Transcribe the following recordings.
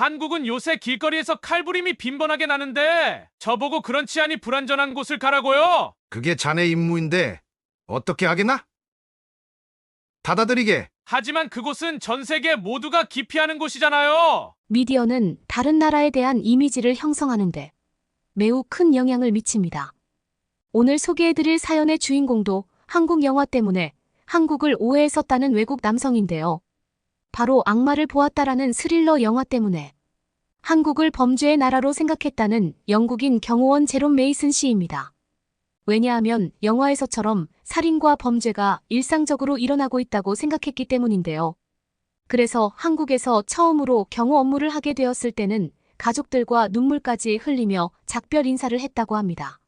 한국은 요새 길거리에서 칼부림이 빈번하게 나는데 저보고 그런 치안이 불안전한 곳을 가라고요? 그게 자네 임무인데 어떻게 하겠나? 닫아드리게. 하지만 그곳은 전 세계 모두가 기피하는 곳이잖아요. 미디어는 다른 나라에 대한 이미지를 형성하는데 매우 큰 영향을 미칩니다. 오늘 소개해드릴 사연의 주인공도 한국 영화 때문에 한국을 오해했었다는 외국 남성인데요. 바로 악마를 보았다라는 스릴러 영화 때문에 한국을 범죄의 나라로 생각했다는 영국인 경호원 제롬 메이슨 씨입니다. 왜냐하면 영화에서처럼 살인과 범죄가 일상적으로 일어나고 있다고 생각했기 때문인데요. 그래서 한국에서 처음으로 경호 업무를 하게 되었을 때는 가족들과 눈물까지 흘리며 작별 인사를 했다고 합니다.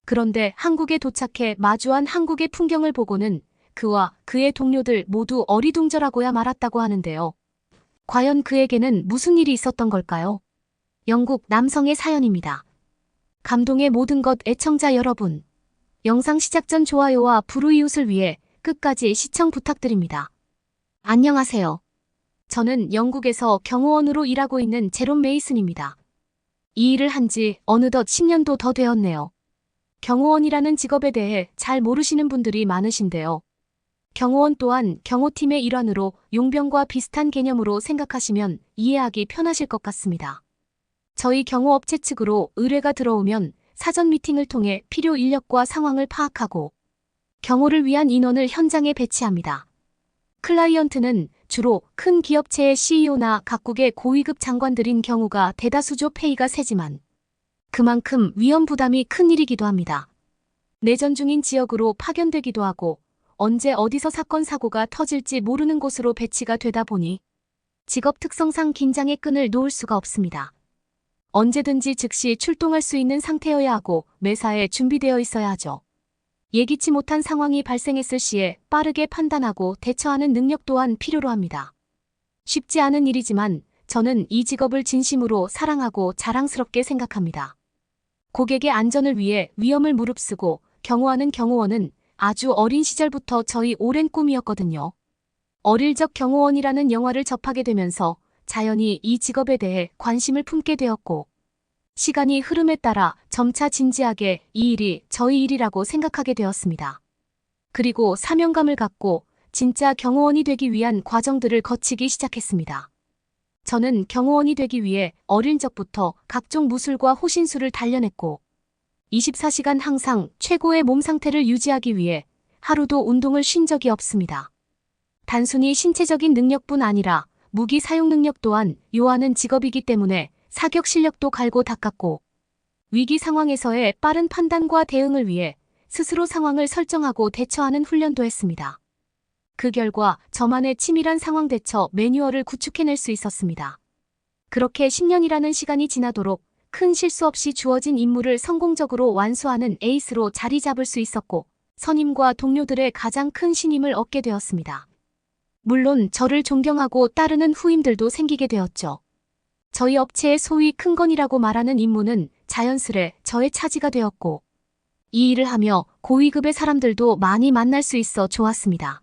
그런데 한국에 도착해 마주한 한국의 풍경을 보고는 그와 그의 동료들 모두 어리둥절하고야 말았다고 하는데요. 과연 그에게는 무슨 일이 있었던 걸까요? 영국 남성의 사연입니다. 감동의 모든 것 애청자 여러분. 영상 시작 전 좋아요와 불우이웃을 위해 끝까지 시청 부탁드립니다. 안녕하세요. 저는 영국에서 경호원으로 일하고 있는 제롬 메이슨입니다. 이 일을 한 지 어느덧 10년도 더 되었네요. 경호원이라는 직업에 대해 잘 모르시는 분들이 많으신데요. 경호원 또한 경호팀의 일환으로 용병과 비슷한 개념으로 생각하시면 이해하기 편하실 것 같습니다. 저희 경호업체 측으로 의뢰가 들어오면 사전 미팅을 통해 필요 인력과 상황을 파악하고 경호를 위한 인원을 현장에 배치합니다. 클라이언트는 주로 큰 기업체의 CEO나 각국의 고위급 장관들인 경우가 대다수죠. 페이가 세지만 그만큼 위험 부담이 큰 일이기도 합니다. 내전 중인 지역으로 파견되기도 하고 언제 어디서 사건 사고가 터질지 모르는 곳으로 배치가 되다 보니 직업 특성상 긴장의 끈을 놓을 수가 없습니다. 언제든지 즉시 출동할 수 있는 상태여야 하고 매사에 준비되어 있어야 하죠. 예기치 못한 상황이 발생했을 시에 빠르게 판단하고 대처하는 능력 또한 필요로 합니다. 쉽지 않은 일이지만 저는 이 직업을 진심으로 사랑하고 자랑스럽게 생각합니다. 고객의 안전을 위해 위험을 무릅쓰고 경호하는 경호원은 아주 어린 시절부터 저희 오랜 꿈이었거든요. 어릴 적 경호원이라는 영화를 접하게 되면서 자연히 이 직업에 대해 관심을 품게 되었고 시간이 흐름에 따라 점차 진지하게 이 일이 저희 일이라고 생각하게 되었습니다. 그리고 사명감을 갖고 진짜 경호원이 되기 위한 과정들을 거치기 시작했습니다. 저는 경호원이 되기 위해 어릴 적부터 각종 무술과 호신술을 단련했고 24시간 항상 최고의 몸 상태를 유지하기 위해 하루도 운동을 쉰 적이 없습니다. 단순히 신체적인 능력뿐 아니라 무기 사용 능력 또한 요하는 직업이기 때문에 사격 실력도 갈고 닦았고 위기 상황에서의 빠른 판단과 대응을 위해 스스로 상황을 설정하고 대처하는 훈련도 했습니다. 그 결과 저만의 치밀한 상황 대처 매뉴얼을 구축해낼 수 있었습니다. 그렇게 10년이라는 시간이 지나도록 큰 실수 없이 주어진 임무를 성공적으로 완수하는 에이스로 자리 잡을 수 있었고 선임과 동료들의 가장 큰 신임을 얻게 되었습니다. 물론 저를 존경하고 따르는 후임들도 생기게 되었죠. 저희 업체의 소위 큰 건이라고 말하는 임무는 자연스레 저의 차지가 되었고 이 일을 하며 고위급의 사람들도 많이 만날 수 있어 좋았습니다.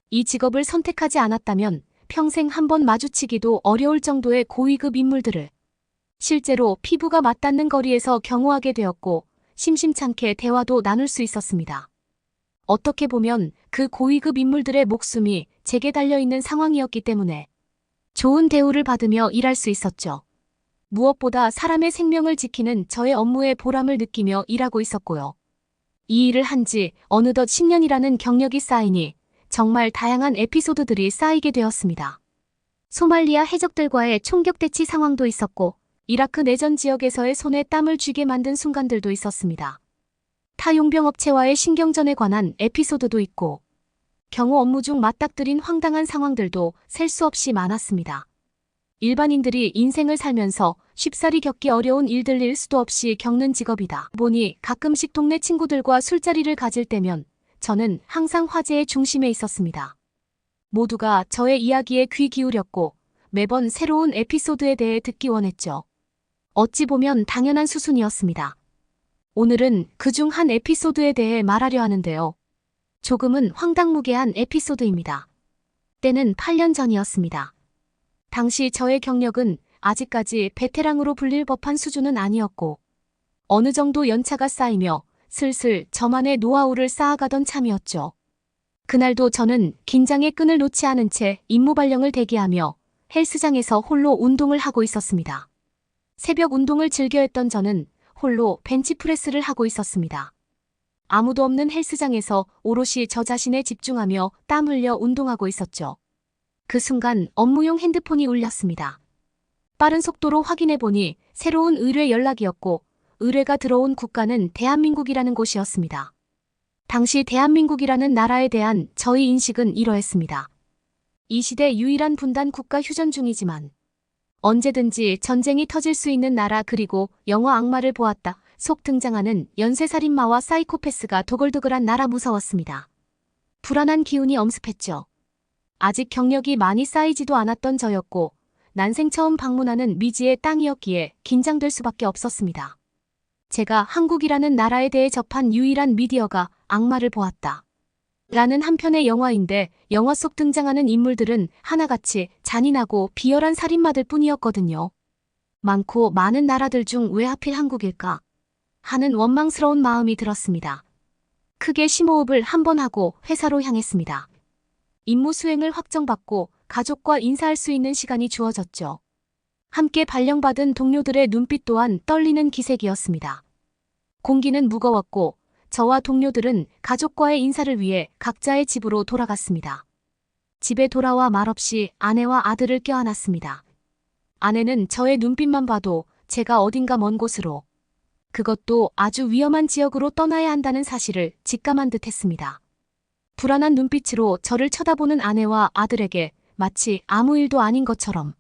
이 직업을 선택하지 않았다면 평생 한번 마주치기도 어려울 정도의 고위급 인물들을 실제로 피부가 맞닿는 거리에서 경호하게 되었고 심심찮게 대화도 나눌 수 있었습니다. 어떻게 보면 그 고위급 인물들의 목숨이 제게 달려있는 상황이었기 때문에 좋은 대우를 받으며 일할 수 있었죠. 무엇보다 사람의 생명을 지키는 저의 업무에 보람을 느끼며 일하고 있었고요. 이 일을 한 지 어느덧 10년이라는 경력이 쌓이니 정말 다양한 에피소드들이 쌓이게 되었습니다. 소말리아 해적들과의 총격 대치 상황도 있었고 이라크 내전 지역에서의 손에 땀을 쥐게 만든 순간들도 있었습니다. 타 용병업체와의 신경전에 관한 에피소드도 있고 경호 업무 중 맞닥뜨린 황당한 상황들도 셀 수 없이 많았습니다. 일반인들이 인생을 살면서 쉽사리 겪기 어려운 일들일 수도 없이 겪는 직업이다 보니 가끔씩 동네 친구들과 술자리를 가질 때면 저는 항상 화제의 중심에 있었습니다. 모두가 저의 이야기에 귀 기울였고 매번 새로운 에피소드에 대해 듣기 원했죠. 어찌 보면 당연한 수순이었습니다. 오늘은 그중 한 에피소드에 대해 말하려 하는데요. 조금은 황당무계한 에피소드입니다. 때는 8년 전이었습니다. 당시 저의 경력은 아직까지 베테랑으로 불릴 법한 수준은 아니었고 어느 정도 연차가 쌓이며 슬슬 저만의 노하우를 쌓아가던 참이었죠. 그날도 저는 긴장의 끈을 놓지 않은 채 임무 발령을 대기하며 헬스장에서 홀로 운동을 하고 있었습니다. 새벽 운동을 즐겨 했던 저는 홀로 벤치프레스를 하고 있었습니다. 아무도 없는 헬스장에서 오롯이 저 자신에 집중하며 땀 흘려 운동하고 있었죠. 그 순간 업무용 핸드폰이 울렸습니다. 빠른 속도로 확인해보니 새로운 의뢰 연락이었고 의뢰가 들어온 국가는 대한민국이라는 곳이었습니다. 당시 대한민국이라는 나라에 대한 저희 인식은 이러했습니다. 이 시대 유일한 분단 국가 휴전 중이지만 언제든지 전쟁이 터질 수 있는 나라 그리고 영화 악마를 보았다. 속 등장하는 연쇄살인마와 사이코패스가 도글도글한 나라 무서웠습니다. 불안한 기운이 엄습했죠. 아직 경력이 많이 쌓이지도 않았던 저였고 난생 처음 방문하는 미지의 땅이었기에 긴장될 수밖에 없었습니다. 제가 한국이라는 나라에 대해 접한 유일한 미디어가 악마를 보았다. 라는 한 편의 영화인데 영화 속 등장하는 인물들은 하나같이 잔인하고 비열한 살인마들 뿐이었거든요. 많고 많은 나라들 중 왜 하필 한국일까? 하는 원망스러운 마음이 들었습니다. 크게 심호흡을 한 번 하고 회사로 향했습니다. 임무 수행을 확정받고 가족과 인사할 수 있는 시간이 주어졌죠. 함께 발령받은 동료들의 눈빛 또한 떨리는 기색이었습니다. 공기는 무거웠고 저와 동료들은 가족과의 인사를 위해 각자의 집으로 돌아갔습니다. 집에 돌아와 말없이 아내와 아들을 껴안았습니다. 아내는 저의 눈빛만 봐도 제가 어딘가 먼 곳으로, 그것도 아주 위험한 지역으로 떠나야 한다는 사실을 직감한 듯 했습니다. 불안한 눈빛으로 저를 쳐다보는 아내와 아들에게 마치 아무 일도 아닌 것처럼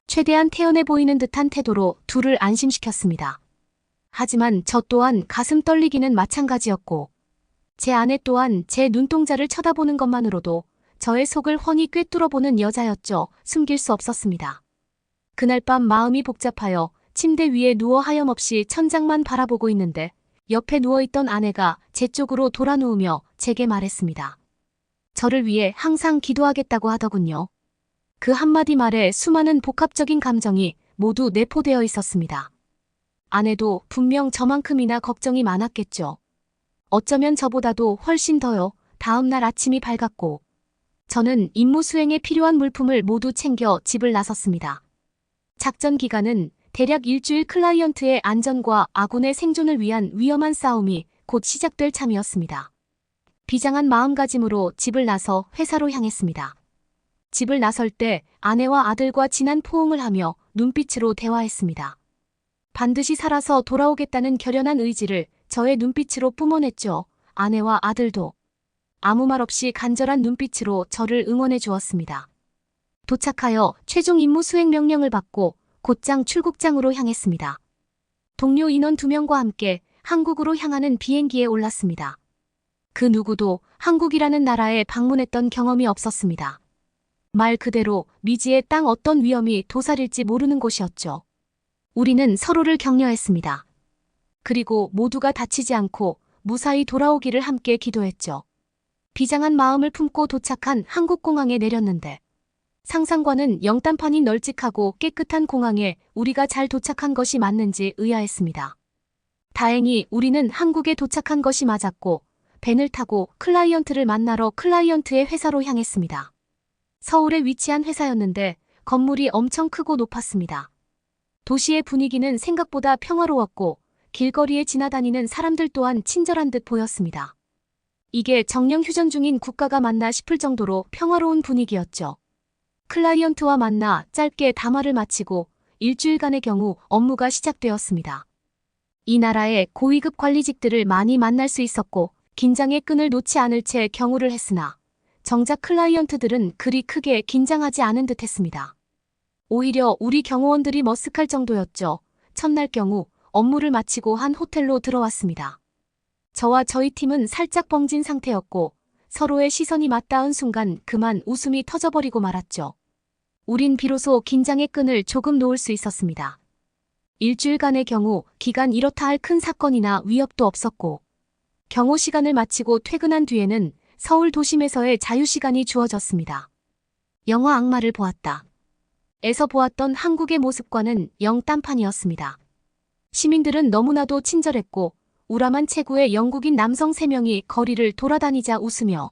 최대한 태연해 보이는 듯한 태도로 둘을 안심시켰습니다. 하지만 저 또한 가슴 떨리기는 마찬가지였고 제 아내 또한 제 눈동자를 쳐다보는 것만으로도 저의 속을 훤히 꿰뚫어보는 여자였죠. 숨길 수 없었습니다. 그날 밤 마음이 복잡하여 침대 위에 누워 하염없이 천장만 바라보고 있는데 옆에 누워있던 아내가 제 쪽으로 돌아 누우며 제게 말했습니다. 저를 위해 항상 기도하겠다고 하더군요. 그 한마디 말에 수많은 복합적인 감정이 모두 내포되어 있었습니다. 아내도 분명 저만큼이나 걱정이 많았겠죠. 어쩌면 저보다도 훨씬 더요. 다음 날 아침이 밝았고 저는 임무 수행에 필요한 물품을 모두 챙겨 집을 나섰습니다. 작전 기간은 대략 일주일. 클라이언트의 안전과 아군의 생존을 위한 위험한 싸움이 곧 시작될 참이었습니다. 비장한 마음가짐으로 집을 나서 회사로 향했습니다. 집을 나설 때 아내와 아들과 진한 포옹을 하며 눈빛으로 대화했습니다. 반드시 살아서 돌아오겠다는 결연한 의지를 저의 눈빛으로 뿜어냈죠. 아내와 아들도 아무 말 없이 간절한 눈빛으로 저를 응원해 주었습니다. 도착하여 최종 임무 수행 명령을 받고 곧장 출국장으로 향했습니다. 동료 인원 2명과 함께 한국으로 향하는 비행기에 올랐습니다. 그 누구도 한국이라는 나라에 방문했던 경험이 없었습니다. 말 그대로 미지의 땅 어떤 위험이 도사릴지 모르는 곳이었죠. 우리는 서로를 격려했습니다. 그리고 모두가 다치지 않고 무사히 돌아오기를 함께 기도했죠. 비장한 마음을 품고 도착한 한국공항에 내렸는데 상상과는 영딴판이 널찍하고 깨끗한 공항에 우리가 잘 도착한 것이 맞는지 의아했습니다. 다행히 우리는 한국에 도착한 것이 맞았고 밴을 타고 클라이언트를 만나러 클라이언트의 회사로 향했습니다. 서울에 위치한 회사였는데 건물이 엄청 크고 높았습니다. 도시의 분위기는 생각보다 평화로웠고 길거리에 지나다니는 사람들 또한 친절한 듯 보였습니다. 이게 정령 휴전 중인 국가가 맞나 싶을 정도로 평화로운 분위기였죠. 클라이언트와 만나 짧게 담화를 마치고 일주일간의 경우 업무가 시작되었습니다. 이 나라의 고위급 관리직들을 많이 만날 수 있었고 긴장의 끈을 놓지 않을 채 경우를 했으나 정작 클라이언트들은 그리 크게 긴장하지 않은 듯 했습니다. 오히려 우리 경호원들이 머쓱할 정도였죠. 첫날 경우 업무를 마치고 한 호텔로 들어왔습니다. 저와 저희 팀은 살짝 벙진 상태였고 서로의 시선이 맞닿은 순간 그만 웃음이 터져버리고 말았죠. 우린 비로소 긴장의 끈을 조금 놓을 수 있었습니다. 일주일간의 경우 기간 이렇다 할 큰 사건이나 위협도 없었고 경호 시간을 마치고 퇴근한 뒤에는 서울 도심에서의 자유시간이 주어졌습니다. 영화 악마를 보았다. 에서 보았던 한국의 모습과는 영 딴판이었습니다. 시민들은 너무나도 친절했고 우람한 체구의 영국인 남성 3명이 거리를 돌아다니자 웃으며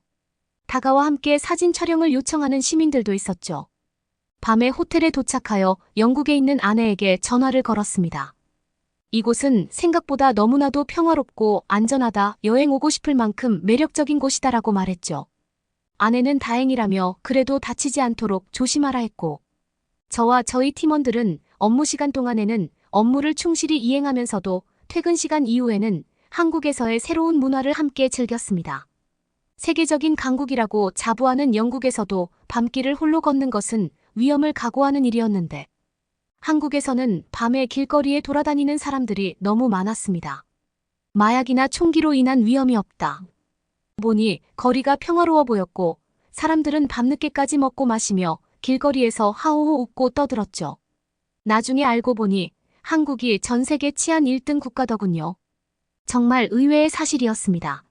다가와 함께 사진 촬영을 요청하는 시민들도 있었죠. 밤에 호텔에 도착하여 영국에 있는 아내에게 전화를 걸었습니다. 이곳은 생각보다 너무나도 평화롭고 안전하다, 여행 오고 싶을 만큼 매력적인 곳이다라고 말했죠. 아내는 다행이라며 그래도 다치지 않도록 조심하라 했고, 저와 저희 팀원들은 업무 시간 동안에는 업무를 충실히 이행하면서도 퇴근 시간 이후에는 한국에서의 새로운 문화를 함께 즐겼습니다. 세계적인 강국이라고 자부하는 영국에서도 밤길을 홀로 걷는 것은 위험을 각오하는 일이었는데, 한국에서는 밤에 길거리에 돌아다니는 사람들이 너무 많았습니다. 마약이나 총기로 인한 위험이 없다 보니 거리가 평화로워 보였고 사람들은 밤늦게까지 먹고 마시며 길거리에서 하호호 웃고 떠들었죠. 나중에 알고 보니 한국이 전 세계 치안 1등 국가더군요. 정말 의외의 사실이었습니다.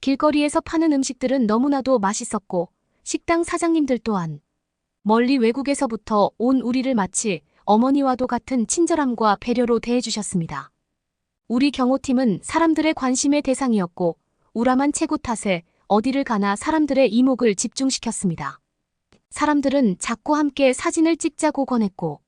길거리에서 파는 음식들은 너무나도 맛있었고 식당 사장님들 또한 멀리 외국에서부터 온 우리를 마치 어머니와도 같은 친절함과 배려로 대해주셨습니다. 우리 경호팀은 사람들의 관심의 대상이었고 우람한 체구 탓에 어디를 가나 사람들의 이목을 집중시켰습니다. 사람들은 자꾸 함께 사진을 찍자고 권했고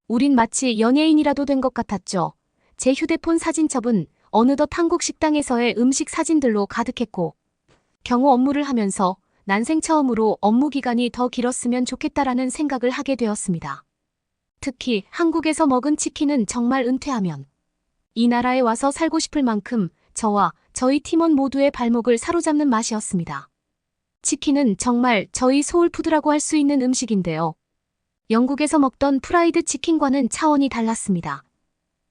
우린 마치 연예인이라도 된 것 같았죠. 제 휴대폰 사진첩은 어느덧 한국 식당에서의 음식 사진들로 가득했고 경호 업무를 하면서 난생 처음으로 업무 기간이 더 길었으면 좋겠다라는 생각을 하게 되었습니다. 특히 한국에서 먹은 치킨은 정말 은퇴하면 이 나라에 와서 살고 싶을 만큼 저와 저희 팀원 모두의 발목을 사로잡는 맛이었습니다. 치킨은 정말 저희 소울푸드라고 할 수 있는 음식인데요. 영국에서 먹던 프라이드 치킨과는 차원이 달랐습니다.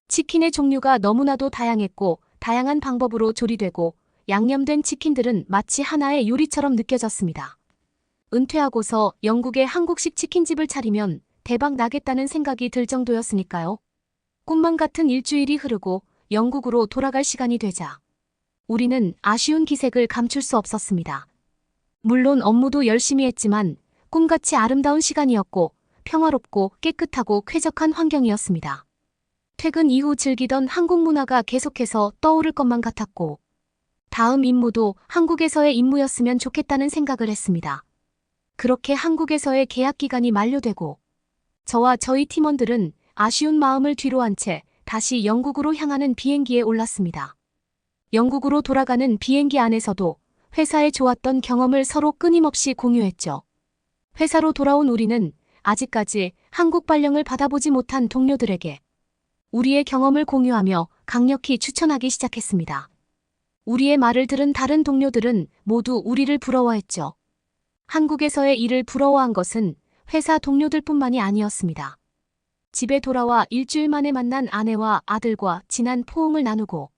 치킨의 종류가 너무나도 다양했고 다양한 방법으로 조리되고 양념된 치킨들은 마치 하나의 요리처럼 느껴졌습니다. 은퇴하고서 영국의 한국식 치킨집을 차리면 대박 나겠다는 생각이 들 정도였으니까요. 꿈만 같은 일주일이 흐르고 영국으로 돌아갈 시간이 되자 우리는 아쉬운 기색을 감출 수 없었습니다. 물론 업무도 열심히 했지만 꿈같이 아름다운 시간이었고 평화롭고 깨끗하고 쾌적한 환경이었습니다. 퇴근 이후 즐기던 한국 문화가 계속해서 떠오를 것만 같았고 다음 임무도 한국에서의 임무였으면 좋겠다는 생각을 했습니다. 그렇게 한국에서의 계약 기간이 만료되고 저와 저희 팀원들은 아쉬운 마음을 뒤로한 채 다시 영국으로 향하는 비행기에 올랐습니다. 영국으로 돌아가는 비행기 안에서도 회사에 좋았던 경험을 서로 끊임없이 공유했죠. 회사로 돌아온 우리는 아직까지 한국 발령을 받아보지 못한 동료들에게 우리의 경험을 공유하며 강력히 추천하기 시작했습니다. 우리의 말을 들은 다른 동료들은 모두 우리를 부러워했죠. 한국에서의 일을 부러워한 것은 회사 동료들뿐만이 아니었습니다. 집에 돌아와 일주일 만에 만난 아내와 아들과 진한 포옹을 나누고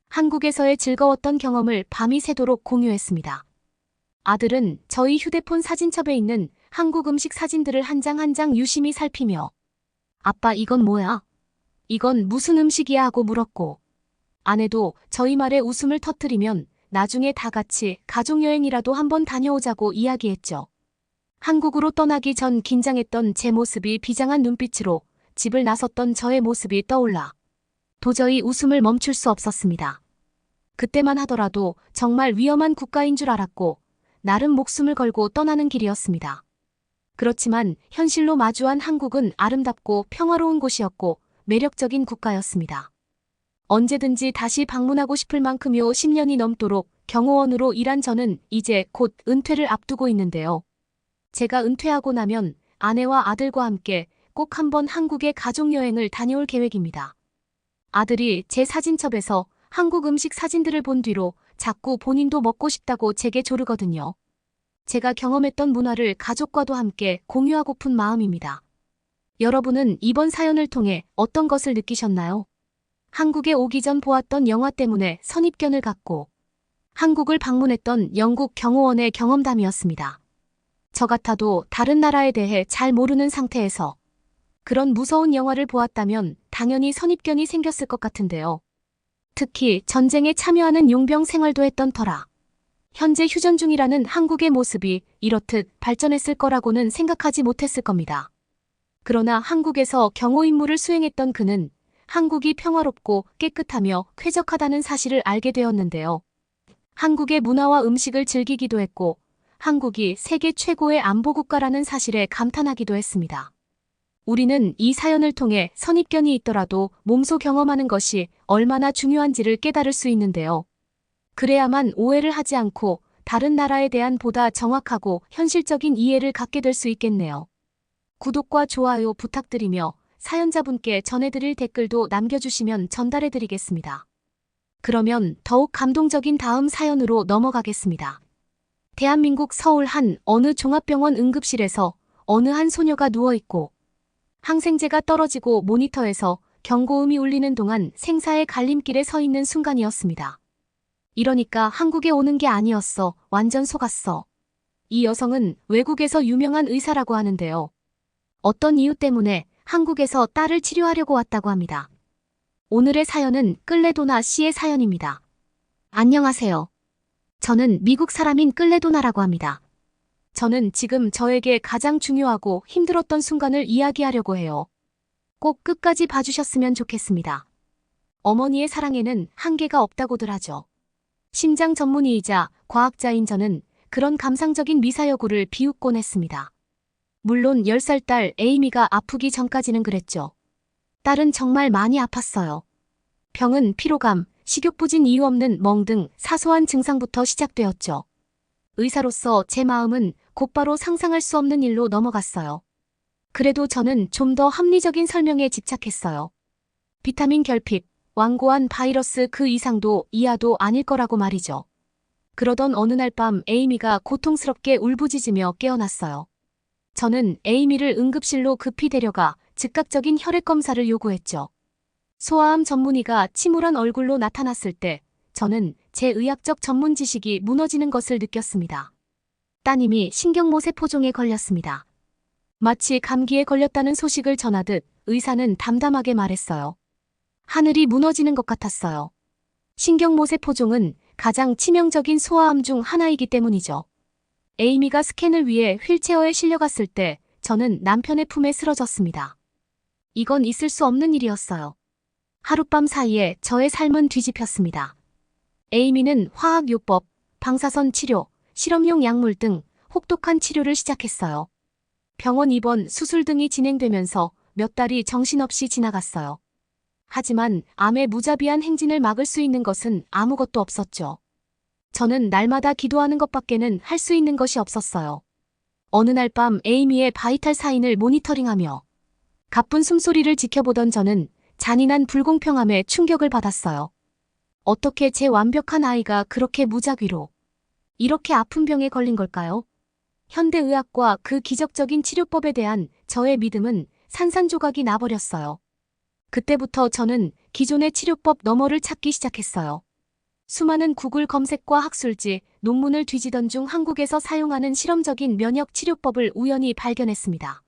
한국에서의 즐거웠던 경험을 밤이 새도록 공유했습니다. 아들은 저희 휴대폰 사진첩에 있는 한국 음식 사진들을 한 장 한 장 유심히 살피며 아빠 이건 뭐야? 이건 무슨 음식이야? 하고 물었고 아내도 저희 말에 웃음을 터뜨리면 나중에 다 같이 가족여행이라도 한번 다녀오자고 이야기했죠. 한국으로 떠나기 전 긴장했던 제 모습이 비장한 눈빛으로 집을 나섰던 저의 모습이 떠올라 도저히 웃음을 멈출 수 없었습니다. 그때만 하더라도 정말 위험한 국가인 줄 알았고 나름 목숨을 걸고 떠나는 길이었습니다. 그렇지만 현실로 마주한 한국은 아름답고 평화로운 곳이었고 매력적인 국가였습니다. 언제든지 다시 방문하고 싶을 만큼요 10년이 넘도록 경호원으로 일한 저는 이제 곧 은퇴를 앞두고 있는데요. 제가 은퇴하고 나면 아내와 아들과 함께 꼭 한번 한국에 가족여행을 다녀올 계획입니다. 아들이 제 사진첩에서 한국 음식 사진들을 본 뒤로 자꾸 본인도 먹고 싶다고 제게 조르거든요. 제가 경험했던 문화를 가족과도 함께 공유하고픈 마음입니다. 여러분은 이번 사연을 통해 어떤 것을 느끼셨나요? 한국에 오기 전 보았던 영화 때문에 선입견을 갖고 한국을 방문했던 영국 경호원의 경험담이었습니다. 저 같아도 다른 나라에 대해 잘 모르는 상태에서 그런 무서운 영화를 보았다면 당연히 선입견이 생겼을 것 같은데요. 특히 전쟁에 참여하는 용병 생활도 했던 터라 현재 휴전 중이라는 한국의 모습이 이렇듯 발전했을 거라고는 생각하지 못했을 겁니다. 그러나 한국에서 경호 임무를 수행했던 그는 한국이 평화롭고 깨끗하며 쾌적하다는 사실을 알게 되었는데요. 한국의 문화와 음식을 즐기기도 했고 한국이 세계 최고의 안보국가라는 사실에 감탄하기도 했습니다. 우리는 이 사연을 통해 선입견이 있더라도 몸소 경험하는 것이 얼마나 중요한지를 깨달을 수 있는데요. 그래야만 오해를 하지 않고 다른 나라에 대한 보다 정확하고 현실적인 이해를 갖게 될 수 있겠네요. 구독과 좋아요 부탁드리며 사연자분께 전해드릴 댓글도 남겨주시면 전달해드리겠습니다. 그러면 더욱 감동적인 다음 사연으로 넘어가겠습니다. 대한민국 서울 한 어느 종합병원 응급실에서 어느 한 소녀가 누워있고 항생제가 떨어지고 모니터에서 경고음이 울리는 동안 생사의 갈림길에 서 있는 순간이었습니다. 이러니까 한국에 오는 게 아니었어. 완전 속았어. 이 여성은 외국에서 유명한 의사라고 하는데요. 어떤 이유 때문에 한국에서 딸을 치료하려고 왔다고 합니다. 오늘의 사연은 끌레도나 씨의 사연입니다. 안녕하세요. 저는 미국 사람인 끌레도나라고 합니다. 저는 지금 저에게 가장 중요하고 힘들었던 순간을 이야기하려고 해요. 꼭 끝까지 봐주셨으면 좋겠습니다. 어머니의 사랑에는 한계가 없다고들 하죠. 심장 전문의이자 과학자인 저는 그런 감상적인 미사여구를 비웃곤 했습니다. 물론 10살 딸 에이미가 아프기 전까지는 그랬죠. 딸은 정말 많이 아팠어요. 병은 피로감, 식욕부진 이유 없는 멍 등 사소한 증상부터 시작되었죠. 의사로서 제 마음은 곧바로 상상할 수 없는 일로 넘어갔어요. 그래도 저는 좀 더 합리적인 설명에 집착했어요. 비타민 결핍, 완고한 바이러스 그 이상도 이하도 아닐 거라고 말이죠. 그러던 어느 날 밤 에이미가 고통스럽게 울부짖으며 깨어났어요. 저는 에이미를 응급실로 급히 데려가 즉각적인 혈액 검사를 요구했죠. 소아암 전문의가 침울한 얼굴로 나타났을 때 저는 제 의학적 전문 지식이 무너지는 것을 느꼈습니다. 따님이 신경모세포종에 걸렸습니다. 마치 감기에 걸렸다는 소식을 전하듯 의사는 담담하게 말했어요. 하늘이 무너지는 것 같았어요. 신경모세포종은 가장 치명적인 소아암 중 하나이기 때문이죠. 에이미가 스캔을 위해 휠체어에 실려갔을 때 저는 남편의 품에 쓰러졌습니다. 이건 있을 수 없는 일이었어요. 하룻밤 사이에 저의 삶은 뒤집혔습니다. 에이미는 화학요법, 방사선 치료, 실험용 약물 등 혹독한 치료를 시작했어요. 병원 입원, 수술 등이 진행되면서 몇 달이 정신없이 지나갔어요. 하지만 암의 무자비한 행진을 막을 수 있는 것은 아무것도 없었죠. 저는 날마다 기도하는 것밖에는 할 수 있는 것이 없었어요. 어느 날 밤 에이미의 바이탈 사인을 모니터링하며 가쁜 숨소리를 지켜보던 저는 잔인한 불공평함에 충격을 받았어요. 어떻게 제 완벽한 아이가 그렇게 무작위로 이렇게 아픈 병에 걸린 걸까요? 현대의학과 그 기적적인 치료법에 대한 저의 믿음은 산산조각이 나버렸어요. 그때부터 저는 기존의 치료법 너머를 찾기 시작했어요. 수많은 구글 검색과 학술지, 논문을 뒤지던 중 한국에서 사용하는 실험적인 면역 치료법을 우연히 발견했습니다.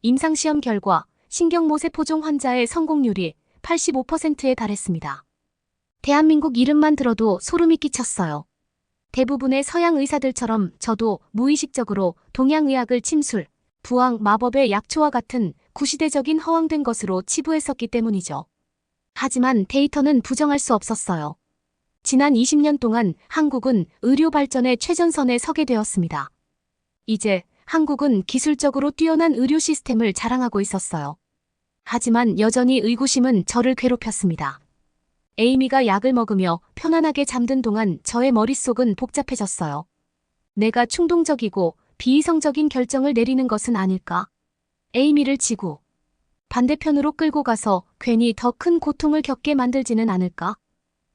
임상시험 결과 신경모세포종 환자의 성공률이 85%에 달했습니다. 대한민국 이름만 들어도 소름이 끼쳤어요. 대부분의 서양 의사들처럼 저도 무의식적으로 동양의학을 침술, 부항, 마법의 약초와 같은 구시대적인 허황된 것으로 치부했었기 때문이죠. 하지만 데이터는 부정할 수 없었어요. 지난 20년 동안 한국은 의료 발전의 최전선에 서게 되었습니다. 이제 한국은 기술적으로 뛰어난 의료 시스템을 자랑하고 있었어요. 하지만 여전히 의구심은 저를 괴롭혔습니다. 에이미가 약을 먹으며 편안하게 잠든 동안 저의 머릿속은 복잡해졌어요. 내가 충동적이고 비이성적인 결정을 내리는 것은 아닐까? 에이미를 지구 반대편으로 끌고 가서 괜히 더 큰 고통을 겪게 만들지는 않을까?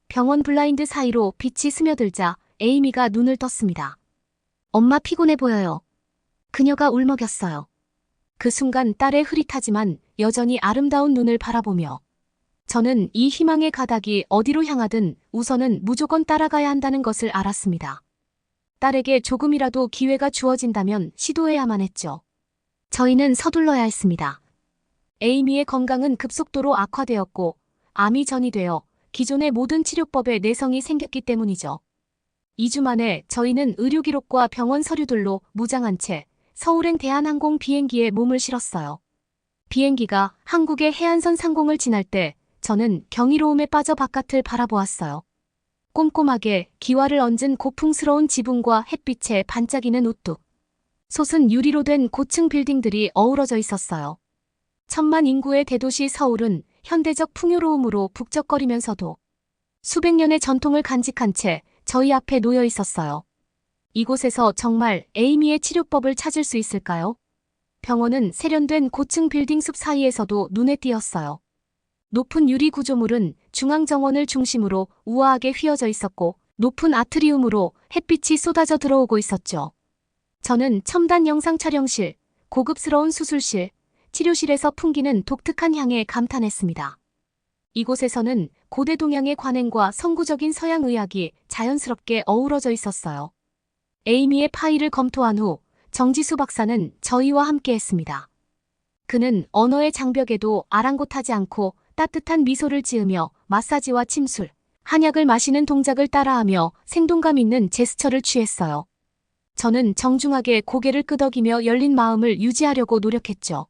병원 블라인드 사이로 빛이 스며들자 에이미가 눈을 떴습니다. 엄마 피곤해 보여요. 그녀가 울먹였어요. 그 순간 딸의 흐릿하지만 여전히 아름다운 눈을 바라보며 저는 이 희망의 가닥이 어디로 향하든 우선은 무조건 따라가야 한다는 것을 알았습니다. 딸에게 조금이라도 기회가 주어진다면 시도해야만 했죠. 저희는 서둘러야 했습니다. 에이미의 건강은 급속도로 악화되었고 암이 전이되어 기존의 모든 치료법에 내성이 생겼기 때문이죠. 2주 만에 저희는 의료기록과 병원 서류들로 무장한 채 서울행 대한항공 비행기에 몸을 실었어요. 비행기가 한국의 해안선 상공을 지날 때 저는 경이로움에 빠져 바깥을 바라보았어요. 꼼꼼하게 기와를 얹은 고풍스러운 지붕과 햇빛에 반짝이는 우뚝 솟은 유리로 된 고층 빌딩들이 어우러져 있었어요. 천만 인구의 대도시 서울은 현대적 풍요로움으로 북적거리면서도 수백 년의 전통을 간직한 채 저희 앞에 놓여 있었어요. 이곳에서 정말 에이미의 치료법을 찾을 수 있을까요? 병원은 세련된 고층 빌딩 숲 사이에서도 눈에 띄었어요. 높은 유리 구조물은 중앙 정원을 중심으로 우아하게 휘어져 있었고 높은 아트리움으로 햇빛이 쏟아져 들어오고 있었죠. 저는 첨단 영상 촬영실, 고급스러운 수술실, 치료실에서 풍기는 독특한 향에 감탄했습니다. 이곳에서는 고대 동양의 관행과 선구적인 서양 의학이 자연스럽게 어우러져 있었어요. 에이미의 파일을 검토한 후 정지수 박사는 저희와 함께했습니다. 그는 언어의 장벽에도 아랑곳하지 않고 따뜻한 미소를 지으며 마사지와 침술, 한약을 마시는 동작을 따라하며 생동감 있는 제스처를 취했어요. 저는 정중하게 고개를 끄덕이며 열린 마음을 유지하려고 노력했죠.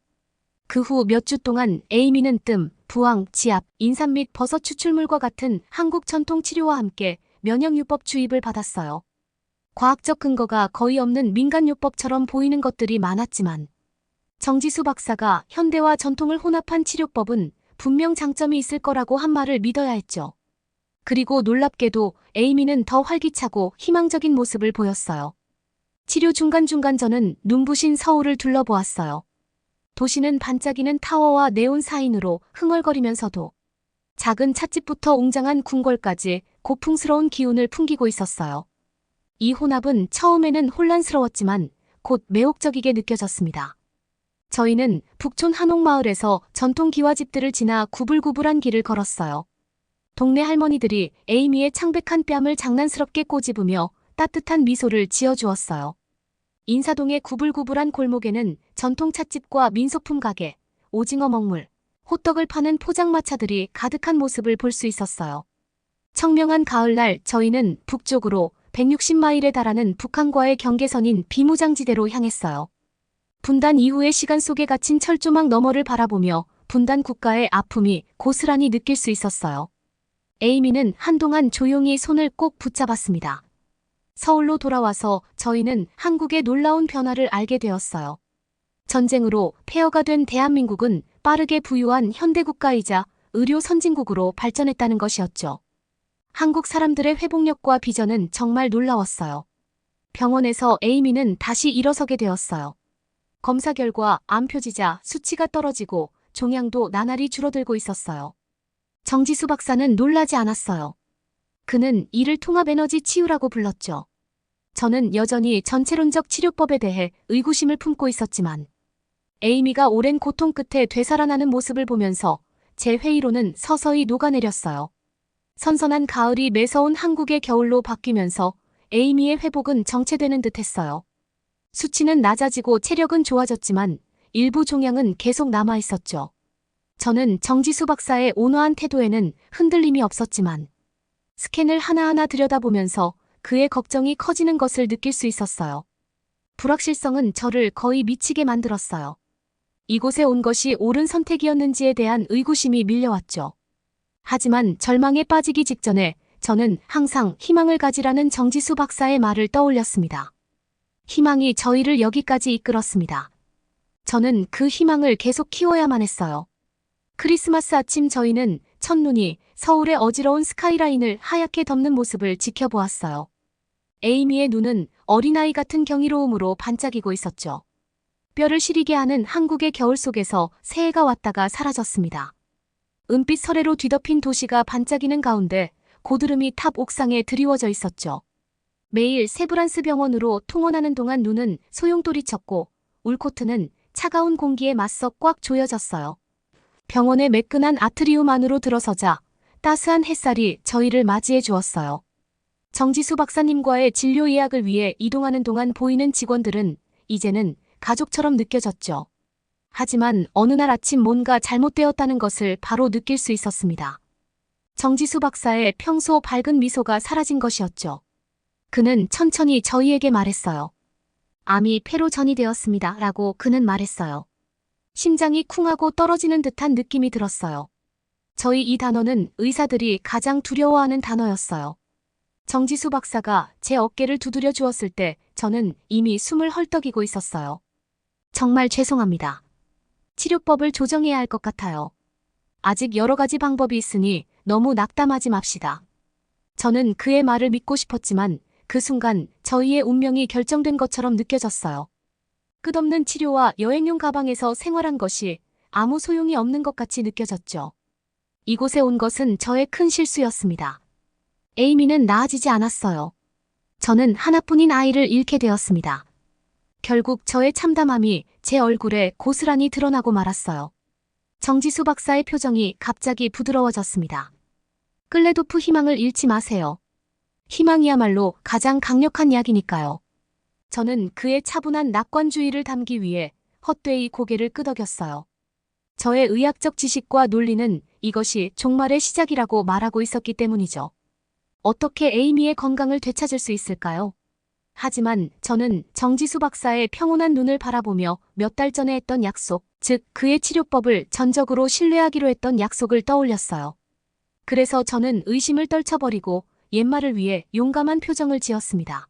그 후 몇 주 동안 에이미는 뜸, 부항, 지압, 인삼 및 버섯 추출물과 같은 한국 전통 치료와 함께 면역요법 주입을 받았어요. 과학적 근거가 거의 없는 민간요법처럼 보이는 것들이 많았지만 정지수 박사가 현대와 전통을 혼합한 치료법은 분명 장점이 있을 거라고 한 말을 믿어야 했죠. 그리고 놀랍게도 에이미는 더 활기차고 희망적인 모습을 보였어요. 치료 중간중간 저는 눈부신 서울을 둘러보았어요. 도시는 반짝이는 타워와 네온 사인으로 흥얼거리면서도 작은 찻집부터 웅장한 궁궐까지 고풍스러운 기운을 풍기고 있었어요. 이 혼합은 처음에는 혼란스러웠지만 곧 매혹적이게 느껴졌습니다. 저희는 북촌 한옥마을에서 전통 기와집들을 지나 구불구불한 길을 걸었어요. 동네 할머니들이 에이미의 창백한 뺨을 장난스럽게 꼬집으며 따뜻한 미소를 지어주었어요. 인사동의 구불구불한 골목에는 전통 찻집과 민소품 가게, 오징어 먹물, 호떡을 파는 포장마차들이 가득한 모습을 볼 수 있었어요. 청명한 가을날 저희는 북쪽으로 160마일에 달하는 북한과의 경계선인 비무장지대로 향했어요. 분단 이후의 시간 속에 갇힌 철조망 너머를 바라보며 분단 국가의 아픔이 고스란히 느낄 수 있었어요. 에이미는 한동안 조용히 손을 꼭 붙잡았습니다. 서울로 돌아와서 저희는 한국의 놀라운 변화를 알게 되었어요. 전쟁으로 폐허가 된 대한민국은 빠르게 부유한 현대국가이자 의료 선진국으로 발전했다는 것이었죠. 한국 사람들의 회복력과 비전은 정말 놀라웠어요. 병원에서 에이미는 다시 일어서게 되었어요. 검사 결과 암표지자 수치가 떨어지고 종양도 나날이 줄어들고 있었어요. 정지수 박사는 놀라지 않았어요. 그는 이를 통합에너지 치유라고 불렀죠. 저는 여전히 전체론적 치료법에 대해 의구심을 품고 있었지만 에이미가 오랜 고통 끝에 되살아나는 모습을 보면서 제 회의로는 서서히 녹아내렸어요. 선선한 가을이 매서운 한국의 겨울로 바뀌면서 에이미의 회복은 정체되는 듯했어요. 수치는 낮아지고 체력은 좋아졌지만 일부 종양은 계속 남아있었죠. 저는 정지수 박사의 온화한 태도에는 흔들림이 없었지만 스캔을 하나하나 들여다보면서 그의 걱정이 커지는 것을 느낄 수 있었어요. 불확실성은 저를 거의 미치게 만들었어요. 이곳에 온 것이 옳은 선택이었는지에 대한 의구심이 밀려왔죠. 하지만 절망에 빠지기 직전에 저는 항상 희망을 가지라는 정지수 박사의 말을 떠올렸습니다. 희망이 저희를 여기까지 이끌었습니다. 저는 그 희망을 계속 키워야만 했어요. 크리스마스 아침 저희는 첫눈이 서울의 어지러운 스카이라인을 하얗게 덮는 모습을 지켜보았어요. 에이미의 눈은 어린아이 같은 경이로움으로 반짝이고 있었죠. 뼈를 시리게 하는 한국의 겨울 속에서 새해가 왔다가 사라졌습니다. 은빛 설해로 뒤덮인 도시가 반짝이는 가운데 고드름이 탑 옥상에 드리워져 있었죠. 매일 세브란스 병원으로 통원하는 동안 눈은 소용돌이쳤고 울코트는 차가운 공기에 맞서 꽉 조여졌어요. 병원의 매끈한 아트리움 안으로 들어서자 따스한 햇살이 저희를 맞이해 주었어요. 정지수 박사님과의 진료 예약을 위해 이동하는 동안 보이는 직원들은 이제는 가족처럼 느껴졌죠. 하지만 어느 날 아침 뭔가 잘못되었다는 것을 바로 느낄 수 있었습니다. 정지수 박사의 평소 밝은 미소가 사라진 것이었죠. 그는 천천히 저희에게 말했어요. 암이 폐로 전이되었습니다. 라고 그는 말했어요. 심장이 쿵하고 떨어지는 듯한 느낌이 들었어요. 저희 이 단어는 의사들이 가장 두려워하는 단어였어요. 정지수 박사가 제 어깨를 두드려 주었을 때 저는 이미 숨을 헐떡이고 있었어요. 정말 죄송합니다. 치료법을 조정해야 할 것 같아요. 아직 여러 가지 방법이 있으니 너무 낙담하지 맙시다. 저는 그의 말을 믿고 싶었지만 그 순간 저희의 운명이 결정된 것처럼 느껴졌어요. 끝없는 치료와 여행용 가방에서 생활한 것이 아무 소용이 없는 것 같이 느껴졌죠. 이곳에 온 것은 저의 큰 실수였습니다. 에이미는 나아지지 않았어요. 저는 하나뿐인 아이를 잃게 되었습니다. 결국 저의 참담함이 제 얼굴에 고스란히 드러나고 말았어요. 정지수 박사의 표정이 갑자기 부드러워졌습니다. 클레도프 희망을 잃지 마세요. 희망이야말로 가장 강력한 약이니까요. 저는 그의 차분한 낙관주의를 담기 위해 헛되이 고개를 끄덕였어요. 저의 의학적 지식과 논리는 이것이 종말의 시작이라고 말하고 있었기 때문이죠. 어떻게 에이미의 건강을 되찾을 수 있을까요? 하지만 저는 정지수 박사의 평온한 눈을 바라보며 몇 달 전에 했던 약속, 즉 그의 치료법을 전적으로 신뢰하기로 했던 약속을 떠올렸어요. 그래서 저는 의심을 떨쳐버리고 옛말을 위해 용감한 표정을 지었습니다.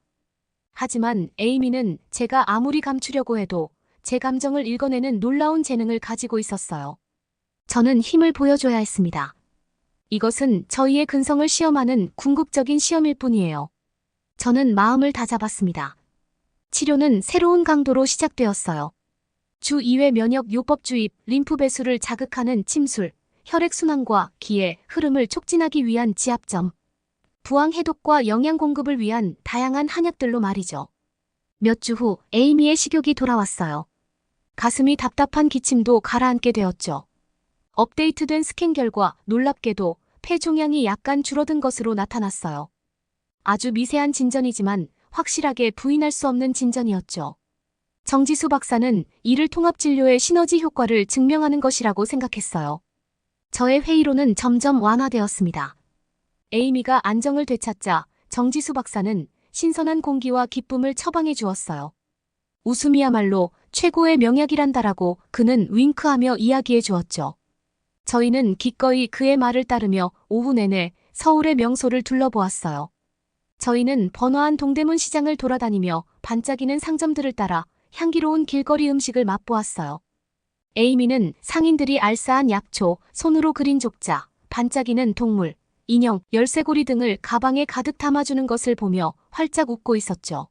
하지만 에이미는 제가 아무리 감추려고 해도 제 감정을 읽어내는 놀라운 재능을 가지고 있었어요. 저는 힘을 보여줘야 했습니다. 이것은 저희의 근성을 시험하는 궁극적인 시험일 뿐이에요. 저는 마음을 다잡았습니다. 치료는 새로운 강도로 시작되었어요. 주 2회 면역 요법 주입, 림프 배수를 자극하는 침술, 혈액순환과 기의 흐름을 촉진하기 위한 지압점, 부항 해독과 영양 공급을 위한 다양한 한약들로 말이죠. 몇 주 후 에이미의 식욕이 돌아왔어요. 가슴이 답답한 기침도 가라앉게 되었죠. 업데이트된 스캔 결과 놀랍게도 폐종양이 약간 줄어든 것으로 나타났어요. 아주 미세한 진전이지만 확실하게 부인할 수 없는 진전이었죠. 정지수 박사는 이를 통합진료의 시너지 효과를 증명하는 것이라고 생각했어요. 저의 회의로는 점점 완화되었습니다. 에이미가 안정을 되찾자 정지수 박사는 신선한 공기와 기쁨을 처방해 주었어요. 웃음이야말로 최고의 명약이란다라고 그는 윙크하며 이야기해 주었죠. 저희는 기꺼이 그의 말을 따르며 오후 내내 서울의 명소를 둘러보았어요. 저희는 번화한 동대문 시장을 돌아다니며 반짝이는 상점들을 따라 향기로운 길거리 음식을 맛보았어요. 에이미는 상인들이 알싸한 약초, 손으로 그린 족자, 반짝이는 동물, 인형, 열쇠고리 등을 가방에 가득 담아주는 것을 보며 활짝 웃고 있었죠.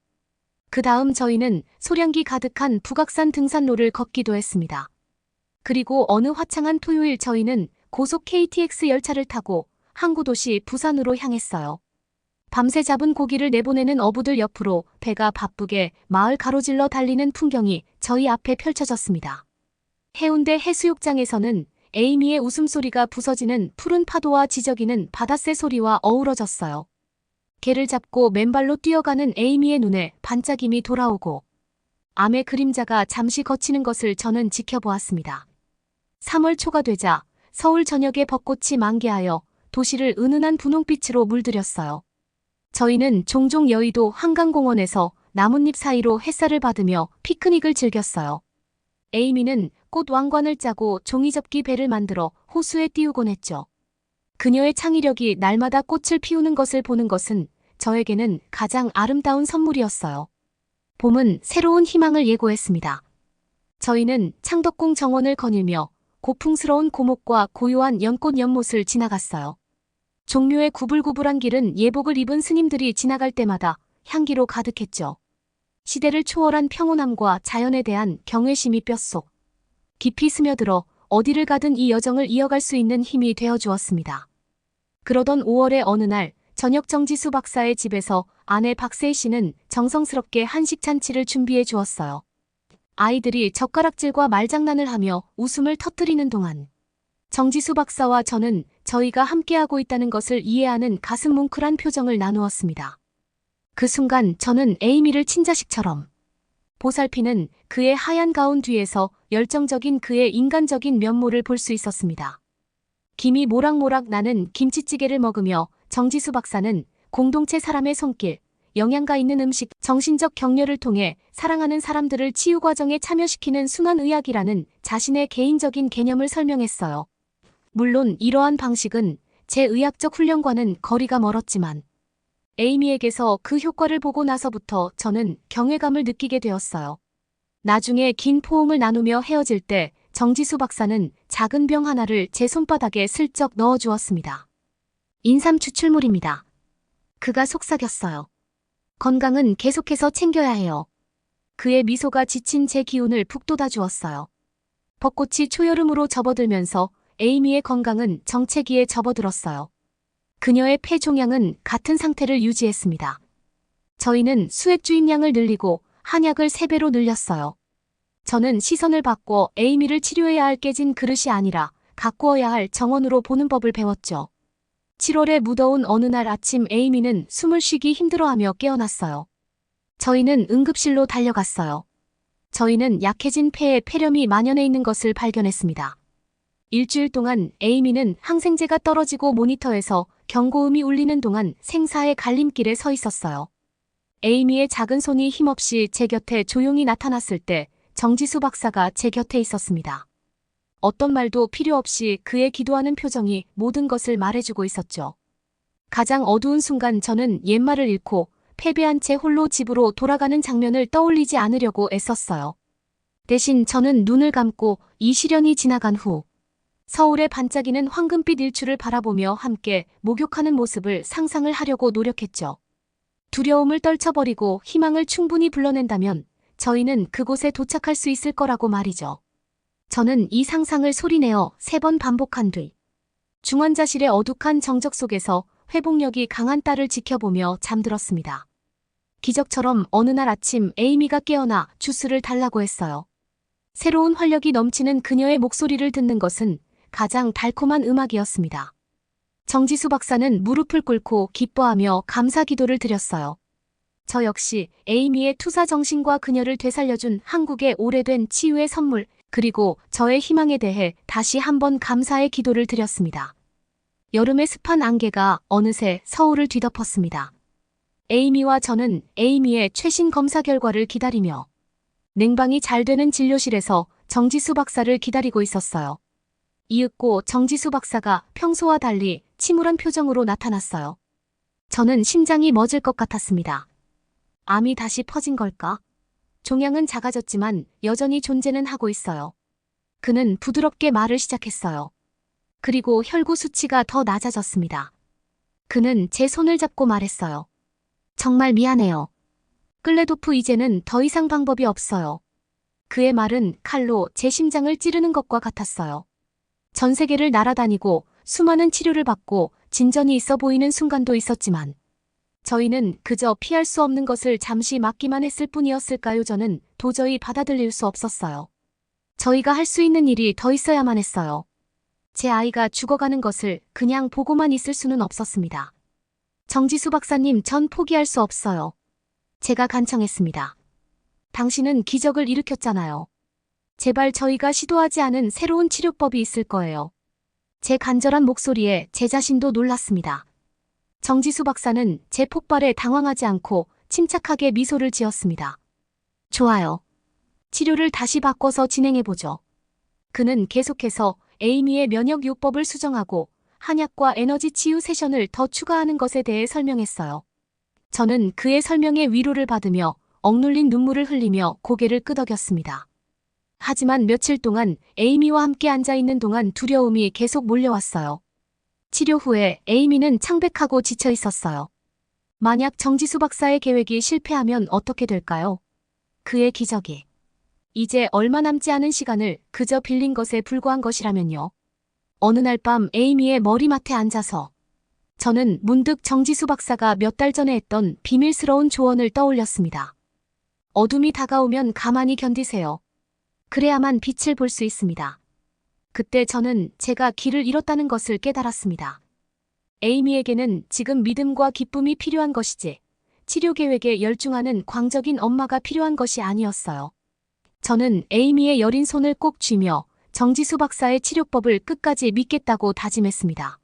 그 다음 저희는 소량기 가득한 북악산 등산로를 걷기도 했습니다. 그리고 어느 화창한 토요일 저희는 고속 KTX 열차를 타고 항구 도시 부산으로 향했어요. 밤새 잡은 고기를 내보내는 어부들 옆으로 배가 바쁘게 마을 가로질러 달리는 풍경이 저희 앞에 펼쳐졌습니다. 해운대 해수욕장에서는 에이미의 웃음소리가 부서지는 푸른 파도와 지저귀는 바닷새 소리와 어우러졌어요. 개를 잡고 맨발로 뛰어가는 에이미의 눈에 반짝임이 돌아오고 암의 그림자가 잠시 걷히는 것을 저는 지켜보았습니다. 3월 초가 되자 서울 전역의 벚꽃이 만개하여 도시를 은은한 분홍빛으로 물들였어요. 저희는 종종 여의도 한강공원에서 나뭇잎 사이로 햇살을 받으며 피크닉을 즐겼어요. 에이미는 꽃 왕관을 짜고 종이접기 배를 만들어 호수에 띄우곤 했죠. 그녀의 창의력이 날마다 꽃을 피우는 것을 보는 것은 저에게는 가장 아름다운 선물이었어요. 봄은 새로운 희망을 예고했습니다. 저희는 창덕궁 정원을 거닐며 고풍스러운 고목과 고요한 연꽃 연못을 지나갔어요. 종묘의 구불구불한 길은 예복을 입은 스님들이 지나갈 때마다 향기로 가득했죠. 시대를 초월한 평온함과 자연에 대한 경외심이 뼛속 깊이 스며들어 어디를 가든 이 여정을 이어갈 수 있는 힘이 되어주었습니다. 그러던 5월의 어느 날 저녁 정지수 박사의 집에서 아내 박세희 씨는 정성스럽게 한식 잔치를 준비해 주었어요. 아이들이 젓가락질과 말장난을 하며 웃음을 터뜨리는 동안 정지수 박사와 저는 저희가 함께하고 있다는 것을 이해하는 가슴 뭉클한 표정을 나누었습니다. 그 순간 저는 에이미를 친자식처럼 보살피는 그의 하얀 가운 뒤에서 열정적인 그의 인간적인 면모를 볼 수 있었습니다. 김이 모락모락 나는 김치찌개를 먹으며 정지수 박사는 공동체 사람의 손길, 영양가 있는 음식, 정신적 격려를 통해 사랑하는 사람들을 치유 과정에 참여시키는 순환의학이라는 자신의 개인적인 개념을 설명했어요. 물론 이러한 방식은 제 의학적 훈련과는 거리가 멀었지만 에이미에게서 그 효과를 보고 나서부터 저는 경외감을 느끼게 되었어요. 나중에 긴 포옹을 나누며 헤어질 때 정지수 박사는 작은 병 하나를 제 손바닥에 슬쩍 넣어주었습니다. 인삼 추출물입니다. 그가 속삭였어요. 건강은 계속해서 챙겨야 해요. 그의 미소가 지친 제 기운을 북돋아 주었어요. 벚꽃이 초여름으로 접어들면서 에이미의 건강은 정체기에 접어들었어요. 그녀의 폐 종양은 같은 상태를 유지했습니다. 저희는 수액 주입량을 늘리고 한약을 3배로 늘렸어요. 저는 시선을 바꿔 에이미를 치료해야 할 깨진 그릇이 아니라 가꾸어야 할 정원으로 보는 법을 배웠죠. 7월의 무더운 어느 날 아침 에이미는 숨을 쉬기 힘들어하며 깨어났어요. 저희는 응급실로 달려갔어요. 저희는 약해진 폐에 폐렴이 만연해 있는 것을 발견했습니다. 일주일 동안 에이미는 항생제가 떨어지고 모니터에서 경고음이 울리는 동안 생사의 갈림길에 서 있었어요. 에이미의 작은 손이 힘없이 제 곁에 조용히 나타났을 때 정지수 박사가 제 곁에 있었습니다. 어떤 말도 필요 없이 그의 기도하는 표정이 모든 것을 말해주고 있었죠. 가장 어두운 순간 저는 옛말을 잃고 패배한 채 홀로 집으로 돌아가는 장면을 떠올리지 않으려고 애썼어요. 대신 저는 눈을 감고 이 시련이 지나간 후 서울의 반짝이는 황금빛 일출을 바라보며 함께 목욕하는 모습을 상상을 하려고 노력했죠. 두려움을 떨쳐버리고 희망을 충분히 불러낸다면 저희는 그곳에 도착할 수 있을 거라고 말이죠. 저는 이 상상을 소리내어 3번 반복한 뒤 중환자실의 어둑한 정적 속에서 회복력이 강한 딸을 지켜보며 잠들었습니다. 기적처럼 어느 날 아침 에이미가 깨어나 주스를 달라고 했어요. 새로운 활력이 넘치는 그녀의 목소리를 듣는 것은 가장 달콤한 음악이었습니다. 정지수 박사는 무릎을 꿇고 기뻐하며 감사 기도를 드렸어요. 저 역시 에이미의 투사 정신과 그녀를 되살려준 한국의 오래된 치유의 선물, 그리고 저의 희망에 대해 다시 한번 감사의 기도를 드렸습니다. 여름의 습한 안개가 어느새 서울을 뒤덮었습니다. 에이미와 저는 에이미의 최신 검사 결과를 기다리며 냉방이 잘 되는 진료실에서 정지수 박사를 기다리고 있었어요. 이윽고 정지수 박사가 평소와 달리 침울한 표정으로 나타났어요. 저는 심장이 멎을 것 같았습니다. 암이 다시 퍼진 걸까? 종양은 작아졌지만 여전히 존재는 하고 있어요. 그는 부드럽게 말을 시작했어요. 그리고 혈구 수치가 더 낮아졌습니다. 그는 제 손을 잡고 말했어요. 정말 미안해요. 클레도프 이제는 더 이상 방법이 없어요. 그의 말은 칼로 제 심장을 찌르는 것과 같았어요. 전 세계를 날아다니고 수많은 치료를 받고 진전이 있어 보이는 순간도 있었지만 저희는 그저 피할 수 없는 것을 잠시 막기만 했을 뿐이었을까요? 저는 도저히 받아들일 수 없었어요. 저희가 할 수 있는 일이 더 있어야만 했어요. 제 아이가 죽어가는 것을 그냥 보고만 있을 수는 없었습니다. 정지수 박사님, 전 포기할 수 없어요. 제가 간청했습니다. 당신은 기적을 일으켰잖아요. 제발 저희가 시도하지 않은 새로운 치료법이 있을 거예요. 제 간절한 목소리에 제 자신도 놀랐습니다. 정지수 박사는 제 폭발에 당황하지 않고 침착하게 미소를 지었습니다. 좋아요. 치료를 다시 바꿔서 진행해보죠. 그는 계속해서 에이미의 면역 요법을 수정하고 한약과 에너지 치유 세션을 더 추가하는 것에 대해 설명했어요. 저는 그의 설명에 위로를 받으며 억눌린 눈물을 흘리며 고개를 끄덕였습니다. 하지만 며칠 동안 에이미와 함께 앉아있는 동안 두려움이 계속 몰려왔어요. 치료 후에 에이미는 창백하고 지쳐 있었어요. 만약 정지수 박사의 계획이 실패하면 어떻게 될까요? 그의 기적이 이제 얼마 남지 않은 시간을 그저 빌린 것에 불과한 것이라면요. 어느 날 밤 에이미의 머리맡에 앉아서 저는 문득 정지수 박사가 몇 달 전에 했던 비밀스러운 조언을 떠올렸습니다. 어둠이 다가오면 가만히 견디세요. 그래야만 빛을 볼 수 있습니다. 그때 저는 제가 길을 잃었다는 것을 깨달았습니다. 에이미에게는 지금 믿음과 기쁨이 필요한 것이지 치료 계획에 열중하는 광적인 엄마가 필요한 것이 아니었어요. 저는 에이미의 여린 손을 꼭 쥐며 정지수 박사의 치료법을 끝까지 믿겠다고 다짐했습니다.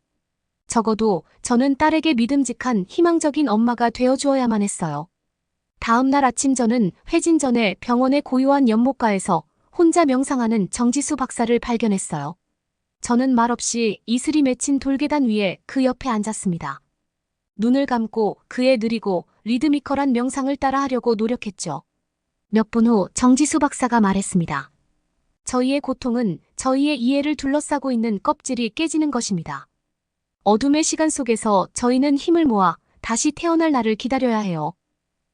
적어도 저는 딸에게 믿음직한 희망적인 엄마가 되어주어야만 했어요. 다음 날 아침 저는 회진 전에 병원의 고요한 연못가에서 혼자 명상하는 정지수 박사를 발견했어요. 저는 말없이 이슬이 맺힌 돌계단 위에 그 옆에 앉았습니다. 눈을 감고 그의 느리고 리드미컬한 명상을 따라하려고 노력했죠. 몇 분 후 정지수 박사가 말했습니다. 저희의 고통은 저희의 이해를 둘러싸고 있는 껍질이 깨지는 것입니다. 어둠의 시간 속에서 저희는 힘을 모아 다시 태어날 날을 기다려야 해요.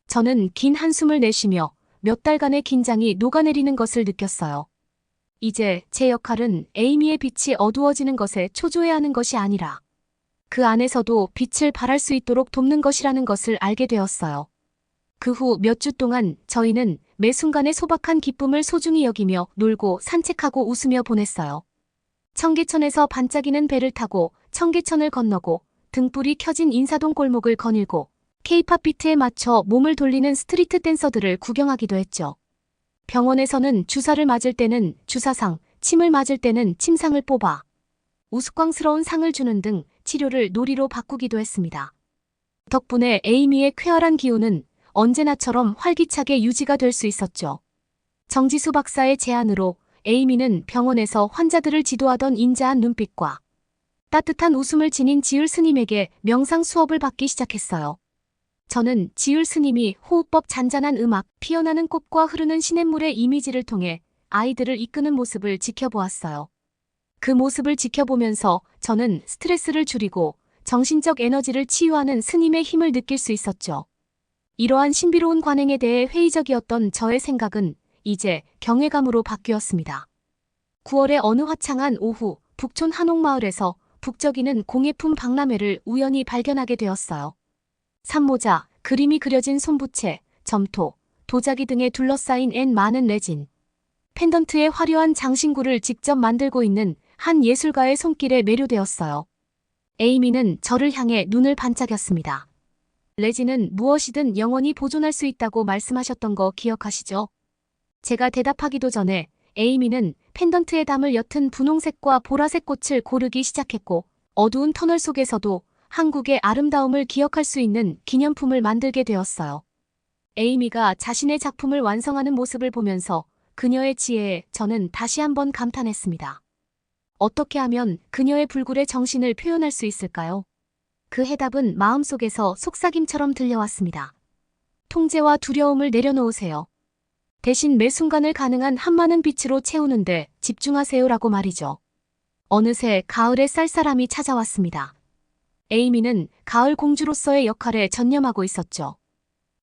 저는 긴 한숨을 내쉬며 몇 달간의 긴장이 녹아내리는 것을 느꼈어요. 이제 제 역할은 에이미의 빛이 어두워지는 것에 초조해야 하는 것이 아니라 그 안에서도 빛을 발할 수 있도록 돕는 것이라는 것을 알게 되었어요. 그 후 몇 주 동안 저희는 매 순간의 소박한 기쁨을 소중히 여기며 놀고 산책하고 웃으며 보냈어요. 청계천에서 반짝이는 배를 타고 청계천을 건너고 등불이 켜진 인사동 골목을 거닐고 케이팝 비트에 맞춰 몸을 돌리는 스트리트 댄서들을 구경하기도 했죠. 병원에서는 주사를 맞을 때는 주사상, 침을 맞을 때는 침상을 뽑아 우스꽝스러운 상을 주는 등 치료를 놀이로 바꾸기도 했습니다. 덕분에 에이미의 쾌활한 기운은 언제나처럼 활기차게 유지가 될 수 있었죠. 정지수 박사의 제안으로 에이미는 병원에서 환자들을 지도하던 인자한 눈빛과 따뜻한 웃음을 지닌 지율 스님에게 명상 수업을 받기 시작했어요. 저는 지율 스님이 호흡법 잔잔한 음악, 피어나는 꽃과 흐르는 시냇물의 이미지를 통해 아이들을 이끄는 모습을 지켜보았어요. 그 모습을 지켜보면서 저는 스트레스를 줄이고 정신적 에너지를 치유하는 스님의 힘을 느낄 수 있었죠. 이러한 신비로운 관행에 대해 회의적이었던 저의 생각은 이제 경외감으로 바뀌었습니다. 9월의 어느 화창한 오후, 북촌 한옥마을에서 북적이는 공예품 박람회를 우연히 발견하게 되었어요. 산모자, 그림이 그려진 손부채, 점토, 도자기 등에 둘러싸인 많은 레진, 펜던트의 화려한 장신구를 직접 만들고 있는 한 예술가의 손길에 매료되었어요. 에이미는 저를 향해 눈을 반짝였습니다. 레진은 무엇이든 영원히 보존할 수 있다고 말씀하셨던 거 기억하시죠? 제가 대답하기도 전에 에이미는 펜던트에 담을 옅은 분홍색과 보라색 꽃을 고르기 시작했고 어두운 터널 속에서도 한국의 아름다움을 기억할 수 있는 기념품을 만들게 되었어요. 에이미가 자신의 작품을 완성하는 모습을 보면서 그녀의 지혜에 저는 다시 한번 감탄했습니다. 어떻게 하면 그녀의 불굴의 정신을 표현할 수 있을까요? 그 해답은 마음속에서 속삭임처럼 들려왔습니다. 통제와 두려움을 내려놓으세요. 대신 매 순간을 가능한 한많은 빛으로 채우는데 집중하세요라고 말이죠. 어느새 가을의 쌀쌀함이 찾아왔습니다. 에이미는 가을 공주로서의 역할에 전념하고 있었죠.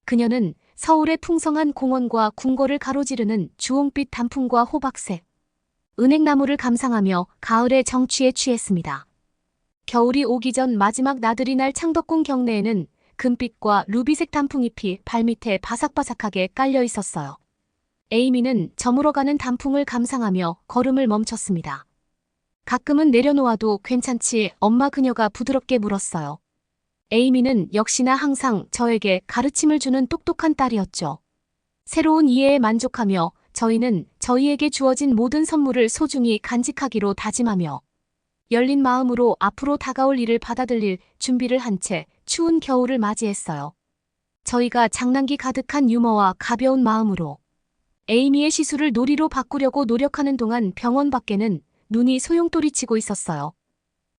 그녀는 서울의 풍성한 공원과 궁궐을 가로지르는 주홍빛 단풍과 호박색, 은행나무를 감상하며 가을의 정취에 취했습니다. 겨울이 오기 전 마지막 나들이 날 창덕궁 경내에는 금빛과 루비색 단풍잎이 발밑에 바삭바삭하게 깔려 있었어요. 에이미는 저물어가는 단풍을 감상하며 걸음을 멈췄습니다. 가끔은 내려놓아도 괜찮지, 엄마, 그녀가 부드럽게 물었어요. 에이미는 역시나 항상 저에게 가르침을 주는 똑똑한 딸이었죠. 새로운 이해에 만족하며 저희는 저희에게 주어진 모든 선물을 소중히 간직하기로 다짐하며 열린 마음으로 앞으로 다가올 일을 받아들일 준비를 한 채 추운 겨울을 맞이했어요. 저희가 장난기 가득한 유머와 가벼운 마음으로 에이미의 시술을 놀이로 바꾸려고 노력하는 동안 병원 밖에는 눈이 소용돌이치고 있었어요.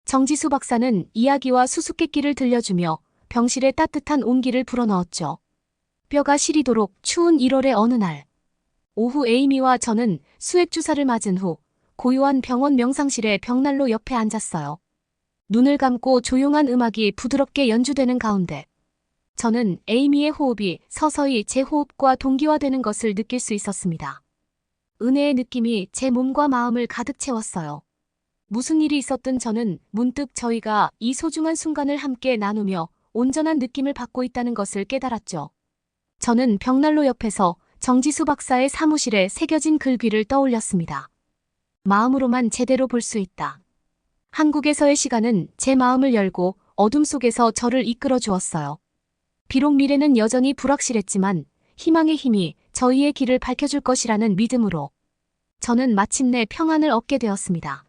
정지수 박사는 이야기와 수수께끼를 들려주며 병실에 따뜻한 온기를 불어넣었죠. 뼈가 시리도록 추운 1월의 어느 날, 오후 에이미와 저는 수액주사를 맞은 후 고요한 병원 명상실의 벽난로 옆에 앉았어요. 눈을 감고 조용한 음악이 부드럽게 연주되는 가운데 저는 에이미의 호흡이 서서히 제 호흡과 동기화되는 것을 느낄 수 있었습니다. 은혜의 느낌이 제 몸과 마음을 가득 채웠어요. 무슨 일이 있었든 저는 문득 저희가 이 소중한 순간을 함께 나누며 온전한 느낌을 받고 있다는 것을 깨달았죠. 저는 벽난로 옆에서 정지수 박사의 사무실에 새겨진 글귀를 떠올렸습니다. 마음으로만 제대로 볼 수 있다. 한국에서의 시간은 제 마음을 열고 어둠 속에서 저를 이끌어 주었어요. 비록 미래는 여전히 불확실했지만 희망의 힘이 저희의 길을 밝혀줄 것이라는 믿음으로 저는 마침내 평안을 얻게 되었습니다.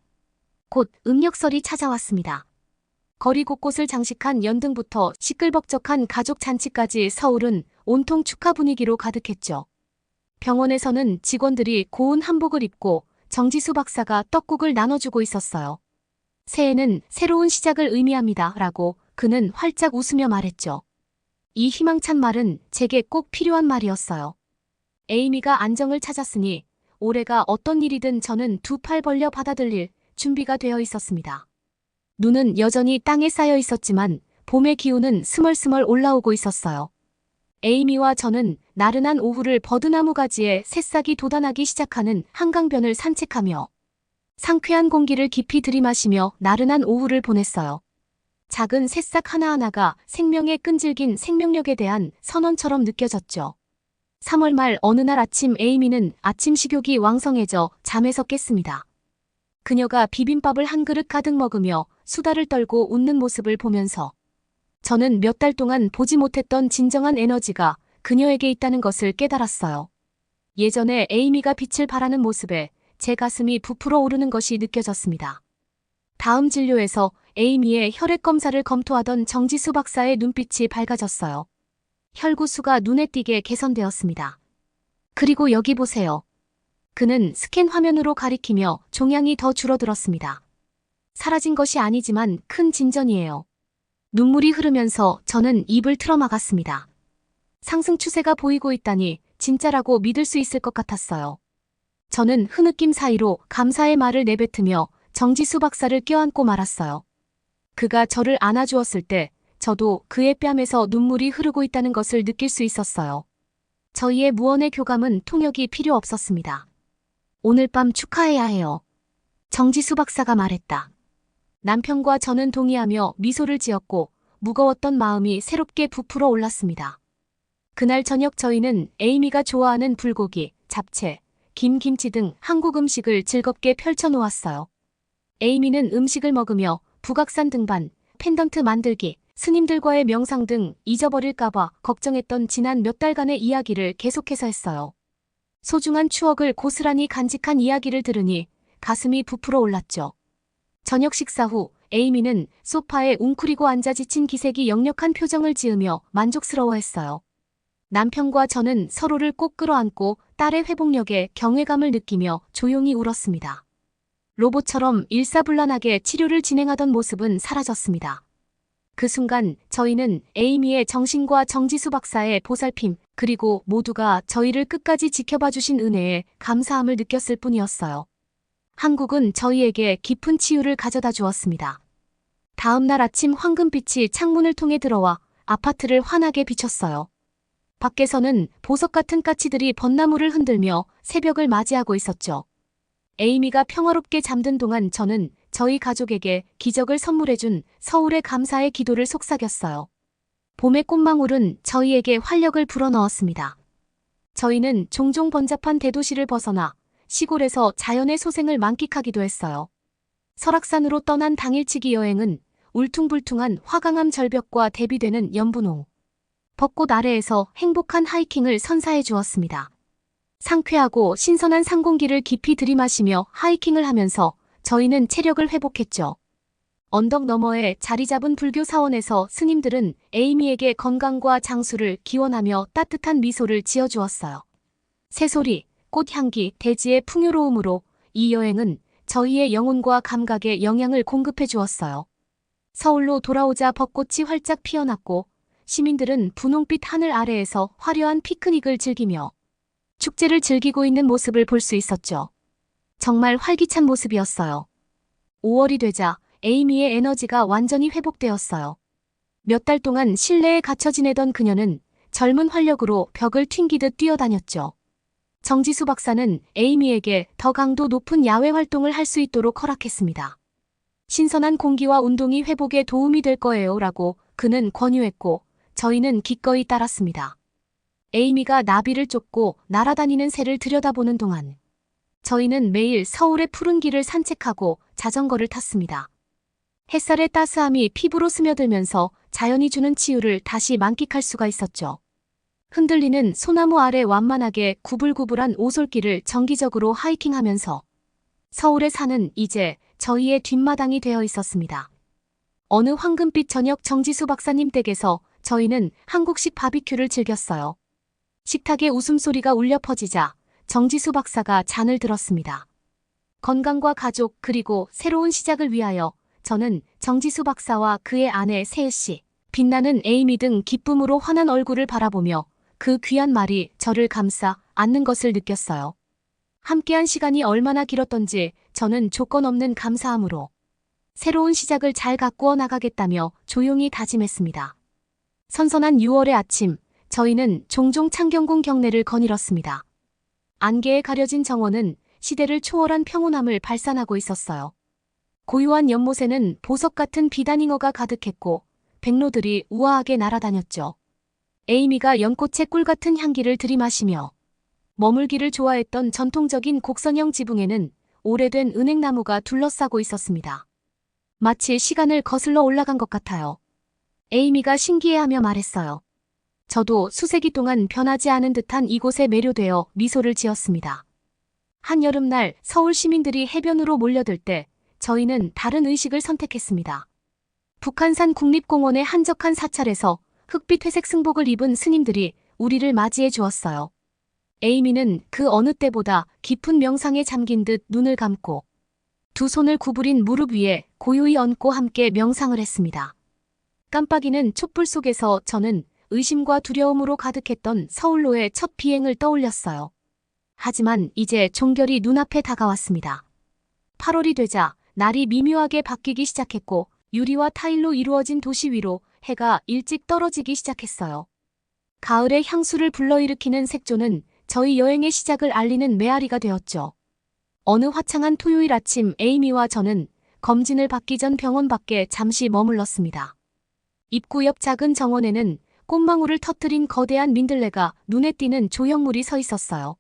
곧 음력설이 찾아왔습니다. 거리 곳곳을 장식한 연등부터 시끌벅적한 가족 잔치까지 서울은 온통 축하 분위기로 가득했죠. 병원에서는 직원들이 고운 한복을 입고 정지수 박사가 떡국을 나눠주고 있었어요. 새해는 새로운 시작을 의미합니다. 라고 그는 활짝 웃으며 말했죠. 이 희망찬 말은 제게 꼭 필요한 말이었어요. 에이미가 안정을 찾았으니 올해가 어떤 일이든 저는 두 팔 벌려 받아들일 준비가 되어 있었습니다. 눈은 여전히 땅에 쌓여 있었지만 봄의 기운은 스멀스멀 올라오고 있었어요. 에이미와 저는 나른한 오후를 버드나무 가지에 새싹이 돋아나기 시작하는 한강변을 산책하며 상쾌한 공기를 깊이 들이마시며 나른한 오후를 보냈어요. 작은 새싹 하나하나가 생명의 끈질긴 생명력에 대한 선언처럼 느껴졌죠. 3월 말 어느 날 아침 에이미는 아침 식욕이 왕성해져 잠에서 깼습니다. 그녀가 비빔밥을 한 그릇 가득 먹으며 수다를 떨고 웃는 모습을 보면서 저는 몇 달 동안 보지 못했던 진정한 에너지가 그녀에게 있다는 것을 깨달았어요. 예전에 에이미가 빛을 발하는 모습에 제 가슴이 부풀어 오르는 것이 느껴졌습니다. 다음 진료에서 에이미의 혈액 검사를 검토하던 정지수 박사의 눈빛이 밝아졌어요. 혈구수가 눈에 띄게 개선되었습니다. 그리고 여기 보세요. 그는 스캔 화면으로 가리키며 종양이 더 줄어들었습니다. 사라진 것이 아니지만 큰 진전이에요. 눈물이 흐르면서 저는 입을 틀어막았습니다. 상승 추세가 보이고 있다니 진짜라고 믿을 수 있을 것 같았어요. 저는 흐느낌 사이로 감사의 말을 내뱉으며 정지수 박사를 껴안고 말았어요. 그가 저를 안아주었을 때 저도 그의 뺨에서 눈물이 흐르고 있다는 것을 느낄 수 있었어요. 저희의 무언의 교감은 통역이 필요 없었습니다. 오늘 밤 축하해야 해요. 정지수 박사가 말했다. 남편과 저는 동의하며 미소를 지었고 무거웠던 마음이 새롭게 부풀어 올랐습니다. 그날 저녁 저희는 에이미가 좋아하는 불고기, 잡채, 김치 등 한국 음식을 즐겁게 펼쳐놓았어요. 에이미는 음식을 먹으며 북악산 등반, 펜던트 만들기, 스님들과의 명상 등 잊어버릴까봐 걱정했던 지난 몇 달간의 이야기를 계속해서 했어요. 소중한 추억을 고스란히 간직한 이야기를 들으니 가슴이 부풀어 올랐죠. 저녁 식사 후 에이미는 소파에 웅크리고 앉아 지친 기색이 역력한 표정을 지으며 만족스러워했어요. 남편과 저는 서로를 꼭 끌어안고 딸의 회복력에 경외감을 느끼며 조용히 울었습니다. 로봇처럼 일사불란하게 치료를 진행하던 모습은 사라졌습니다. 그 순간 저희는 에이미의 정신과 정지수 박사의 보살핌 그리고 모두가 저희를 끝까지 지켜봐 주신 은혜에 감사함을 느꼈을 뿐이었어요. 한국은 저희에게 깊은 치유를 가져다 주었습니다. 다음 날 아침 황금빛이 창문을 통해 들어와 아파트를 환하게 비췄어요. 밖에서는 보석 같은 까치들이 벚나무를 흔들며 새벽을 맞이하고 있었죠. 에이미가 평화롭게 잠든 동안 저는 저희 가족에게 기적을 선물해준 서울의 감사의 기도를 속삭였어요. 봄의 꽃망울은 저희에게 활력을 불어넣었습니다. 저희는 종종 번잡한 대도시를 벗어나 시골에서 자연의 소생을 만끽하기도 했어요. 설악산으로 떠난 당일치기 여행은 울퉁불퉁한 화강암 절벽과 대비되는 연분홍, 벚꽃 아래에서 행복한 하이킹을 선사해 주었습니다. 상쾌하고 신선한 상공기를 깊이 들이마시며 하이킹을 하면서 저희는 체력을 회복했죠. 언덕 너머에 자리 잡은 불교 사원에서 스님들은 에이미에게 건강과 장수를 기원하며 따뜻한 미소를 지어주었어요. 새소리, 꽃향기, 대지의 풍요로움으로 이 여행은 저희의 영혼과 감각에 영향을 공급해 주었어요. 서울로 돌아오자 벚꽃이 활짝 피어났고 시민들은 분홍빛 하늘 아래에서 화려한 피크닉을 즐기며 축제를 즐기고 있는 모습을 볼 수 있었죠. 정말 활기찬 모습이었어요. 5월이 되자 에이미의 에너지가 완전히 회복되었어요. 몇 달 동안 실내에 갇혀 지내던 그녀는 젊은 활력으로 벽을 튕기듯 뛰어다녔죠. 정지수 박사는 에이미에게 더 강도 높은 야외 활동을 할 수 있도록 허락했습니다. 신선한 공기와 운동이 회복에 도움이 될 거예요 라고 그는 권유했고 저희는 기꺼이 따랐습니다. 에이미가 나비를 쫓고 날아다니는 새를 들여다보는 동안 저희는 매일 서울의 푸른 길을 산책하고 자전거를 탔습니다. 햇살의 따스함이 피부로 스며들면서 자연이 주는 치유를 다시 만끽할 수가 있었죠. 흔들리는 소나무 아래 완만하게 구불구불한 오솔길을 정기적으로 하이킹하면서 서울의 산은 이제 저희의 뒷마당이 되어 있었습니다. 어느 황금빛 저녁 정지수 박사님 댁에서 저희는 한국식 바비큐를 즐겼어요. 식탁에 웃음소리가 울려 퍼지자 정지수 박사가 잔을 들었습니다. 건강과 가족 그리고 새로운 시작을 위하여 저는 정지수 박사와 그의 아내 세혜 씨, 빛나는 에이미 등 기쁨으로 환한 얼굴을 바라보며 그 귀한 말이 저를 감싸 안는 것을 느꼈어요. 함께한 시간이 얼마나 길었던지 저는 조건 없는 감사함으로 새로운 시작을 잘 가꾸어 나가겠다며 조용히 다짐했습니다. 선선한 6월의 아침, 저희는 종종 창경궁 경내를 거닐었습니다. 안개에 가려진 정원은 시대를 초월한 평온함을 발산하고 있었어요. 고요한 연못에는 보석 같은 비단잉어가 가득했고 백로들이 우아하게 날아다녔죠. 에이미가 연꽃의 꿀 같은 향기를 들이마시며 머물기를 좋아했던 전통적인 곡선형 지붕에는 오래된 은행나무가 둘러싸고 있었습니다. 마치 시간을 거슬러 올라간 것 같아요. 에이미가 신기해하며 말했어요. 저도 수세기 동안 변하지 않은 듯한 이곳에 매료되어 미소를 지었습니다. 한여름날 서울 시민들이 해변으로 몰려들 때 저희는 다른 의식을 선택했습니다. 북한산 국립공원의 한적한 사찰에서 흑빛 회색 승복을 입은 스님들이 우리를 맞이해 주었어요. 에이미는 그 어느 때보다 깊은 명상에 잠긴 듯 눈을 감고 두 손을 구부린 무릎 위에 고요히 얹고 함께 명상을 했습니다. 깜빡이는 촛불 속에서 저는 의심과 두려움으로 가득했던 서울로의 첫 비행을 떠올렸어요. 하지만 이제 종결이 눈앞에 다가왔습니다. 8월이 되자 날이 미묘하게 바뀌기 시작했고 유리와 타일로 이루어진 도시 위로 해가 일찍 떨어지기 시작했어요. 가을의 향수를 불러일으키는 색조는 저희 여행의 시작을 알리는 메아리가 되었죠. 어느 화창한 토요일 아침 에이미와 저는 검진을 받기 전 병원 밖에 잠시 머물렀습니다. 입구 옆 작은 정원에는 꽃망울을 터뜨린 거대한 민들레가 눈에 띄는 조형물이 서 있었어요.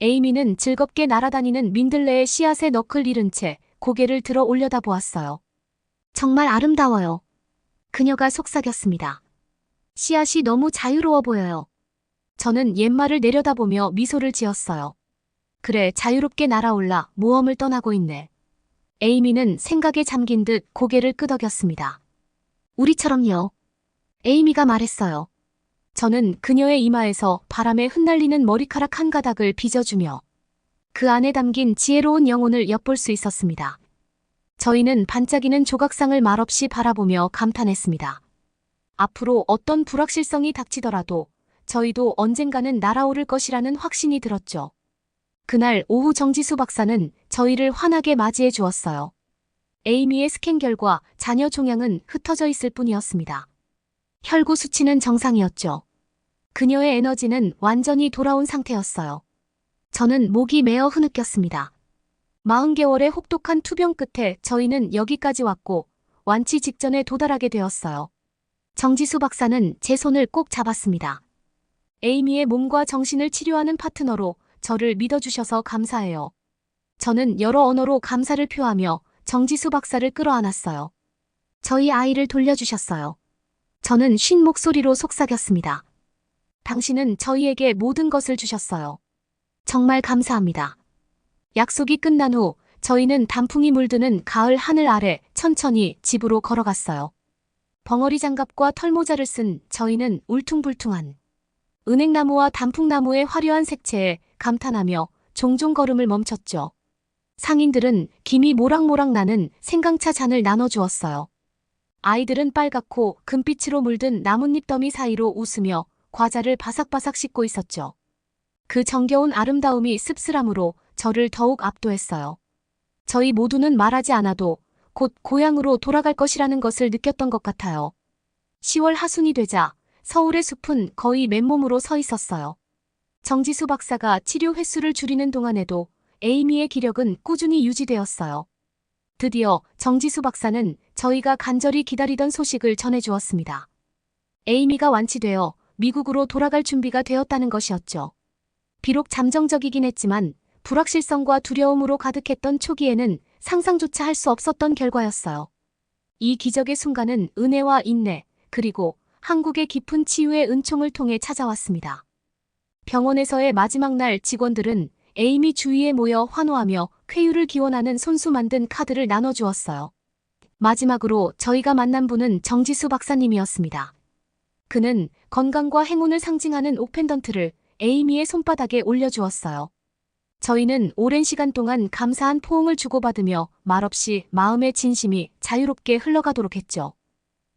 에이미는 즐겁게 날아다니는 민들레의 씨앗에 너클 잃은 채 고개를 들어 올려다보았어요. 정말 아름다워요. 그녀가 속삭였습니다. 씨앗이 너무 자유로워 보여요. 저는 옛말을 내려다보며 미소를 지었어요. 그래, 자유롭게 날아올라 모험을 떠나고 있네. 에이미는 생각에 잠긴 듯 고개를 끄덕였습니다. 우리처럼요. 에이미가 말했어요. 저는 그녀의 이마에서 바람에 흩날리는 머리카락 한 가닥을 빚어주며 그 안에 담긴 지혜로운 영혼을 엿볼 수 있었습니다. 저희는 반짝이는 조각상을 말없이 바라보며 감탄했습니다. 앞으로 어떤 불확실성이 닥치더라도 저희도 언젠가는 날아오를 것이라는 확신이 들었죠. 그날 오후 정지수 박사는 저희를 환하게 맞이해 주었어요. 에이미의 스캔 결과 자녀 종양은 흩어져 있을 뿐이었습니다. 혈구 수치는 정상이었죠. 그녀의 에너지는 완전히 돌아온 상태였어요. 저는 목이 메어 흐느꼈습니다. 40개월의 혹독한 투병 끝에 저희는 여기까지 왔고 완치 직전에 도달하게 되었어요. 정지수 박사는 제 손을 꼭 잡았습니다. 에이미의 몸과 정신을 치료하는 파트너로 저를 믿어주셔서 감사해요. 저는 여러 언어로 감사를 표하며 정지수 박사를 끌어안았어요. 저희 아이를 돌려주셨어요. 저는 쉰 목소리로 속삭였습니다. 당신은 저희에게 모든 것을 주셨어요. 정말 감사합니다. 약속이 끝난 후 저희는 단풍이 물드는 가을 하늘 아래 천천히 집으로 걸어갔어요. 벙어리 장갑과 털모자를 쓴 저희는 울퉁불퉁한 은행나무와 단풍나무의 화려한 색채에 감탄하며 종종 걸음을 멈췄죠. 상인들은 김이 모락모락 나는 생강차 잔을 나눠주었어요. 아이들은 빨갛고 금빛으로 물든 나뭇잎 더미 사이로 웃으며 과자를 바삭바삭 씹고 있었죠. 그 정겨운 아름다움이 씁쓸함으로 저를 더욱 압도했어요. 저희 모두는 말하지 않아도 곧 고향으로 돌아갈 것이라는 것을 느꼈던 것 같아요. 10월 하순이 되자 서울의 숲은 거의 맨몸으로 서 있었어요. 정지수 박사가 치료 횟수를 줄이는 동안에도 에이미의 기력은 꾸준히 유지되었어요. 드디어 정지수 박사는 저희가 간절히 기다리던 소식을 전해주었습니다. 에이미가 완치되어 미국으로 돌아갈 준비가 되었다는 것이었죠. 비록 잠정적이긴 했지만 불확실성과 두려움으로 가득했던 초기에는 상상조차 할 수 없었던 결과였어요. 이 기적의 순간은 은혜와 인내, 그리고 한국의 깊은 치유의 은총을 통해 찾아왔습니다. 병원에서의 마지막 날 직원들은 에이미 주위에 모여 환호하며 쾌유를 기원하는 손수 만든 카드를 나눠주었어요. 마지막으로 저희가 만난 분은 정지수 박사님이었습니다. 그는 건강과 행운을 상징하는 옥펜던트를 에이미의 손바닥에 올려주었어요. 저희는 오랜 시간 동안 감사한 포옹을 주고받으며 말없이 마음의 진심이 자유롭게 흘러가도록 했죠.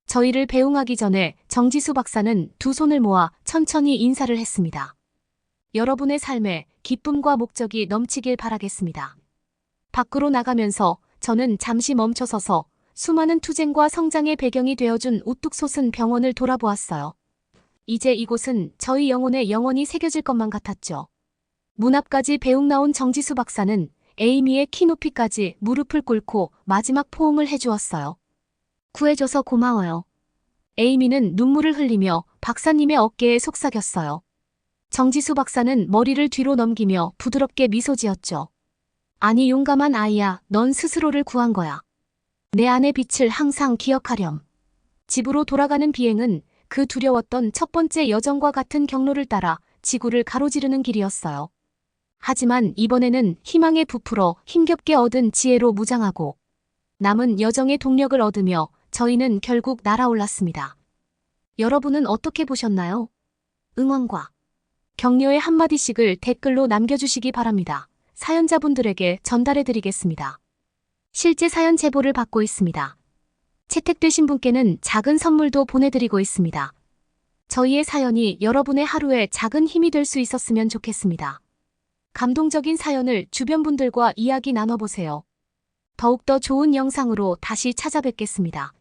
저희를 배웅하기 전에 정지수 박사는 두 손을 모아 천천히 인사를 했습니다. 여러분의 삶에 기쁨과 목적이 넘치길 바라겠습니다. 밖으로 나가면서 저는 잠시 멈춰서서 수많은 투쟁과 성장의 배경이 되어준 우뚝 솟은 병원을 돌아보았어요. 이제 이곳은 저희 영혼에 영원히 새겨질 것만 같았죠. 문 앞까지 배웅 나온 정지수 박사는 에이미의 키 높이까지 무릎을 꿇고 마지막 포옹을 해주었어요. 구해줘서 고마워요. 에이미는 눈물을 흘리며 박사님의 어깨에 속삭였어요. 정지수 박사는 머리를 뒤로 넘기며 부드럽게 미소 지었죠. 아니 용감한 아이야, 넌 스스로를 구한 거야. 내 안의 빛을 항상 기억하렴. 집으로 돌아가는 비행은 그 두려웠던 첫 번째 여정과 같은 경로를 따라 지구를 가로지르는 길이었어요. 하지만 이번에는 희망에 부풀어 힘겹게 얻은 지혜로 무장하고 남은 여정의 동력을 얻으며 저희는 결국 날아올랐습니다. 여러분은 어떻게 보셨나요? 응원과 격려의 한마디씩을 댓글로 남겨주시기 바랍니다. 사연자분들에게 전달해드리겠습니다. 실제 사연 제보를 받고 있습니다. 채택되신 분께는 작은 선물도 보내드리고 있습니다. 저희의 사연이 여러분의 하루에 작은 힘이 될 수 있었으면 좋겠습니다. 감동적인 사연을 주변 분들과 이야기 나눠보세요. 더욱더 좋은 영상으로 다시 찾아뵙겠습니다.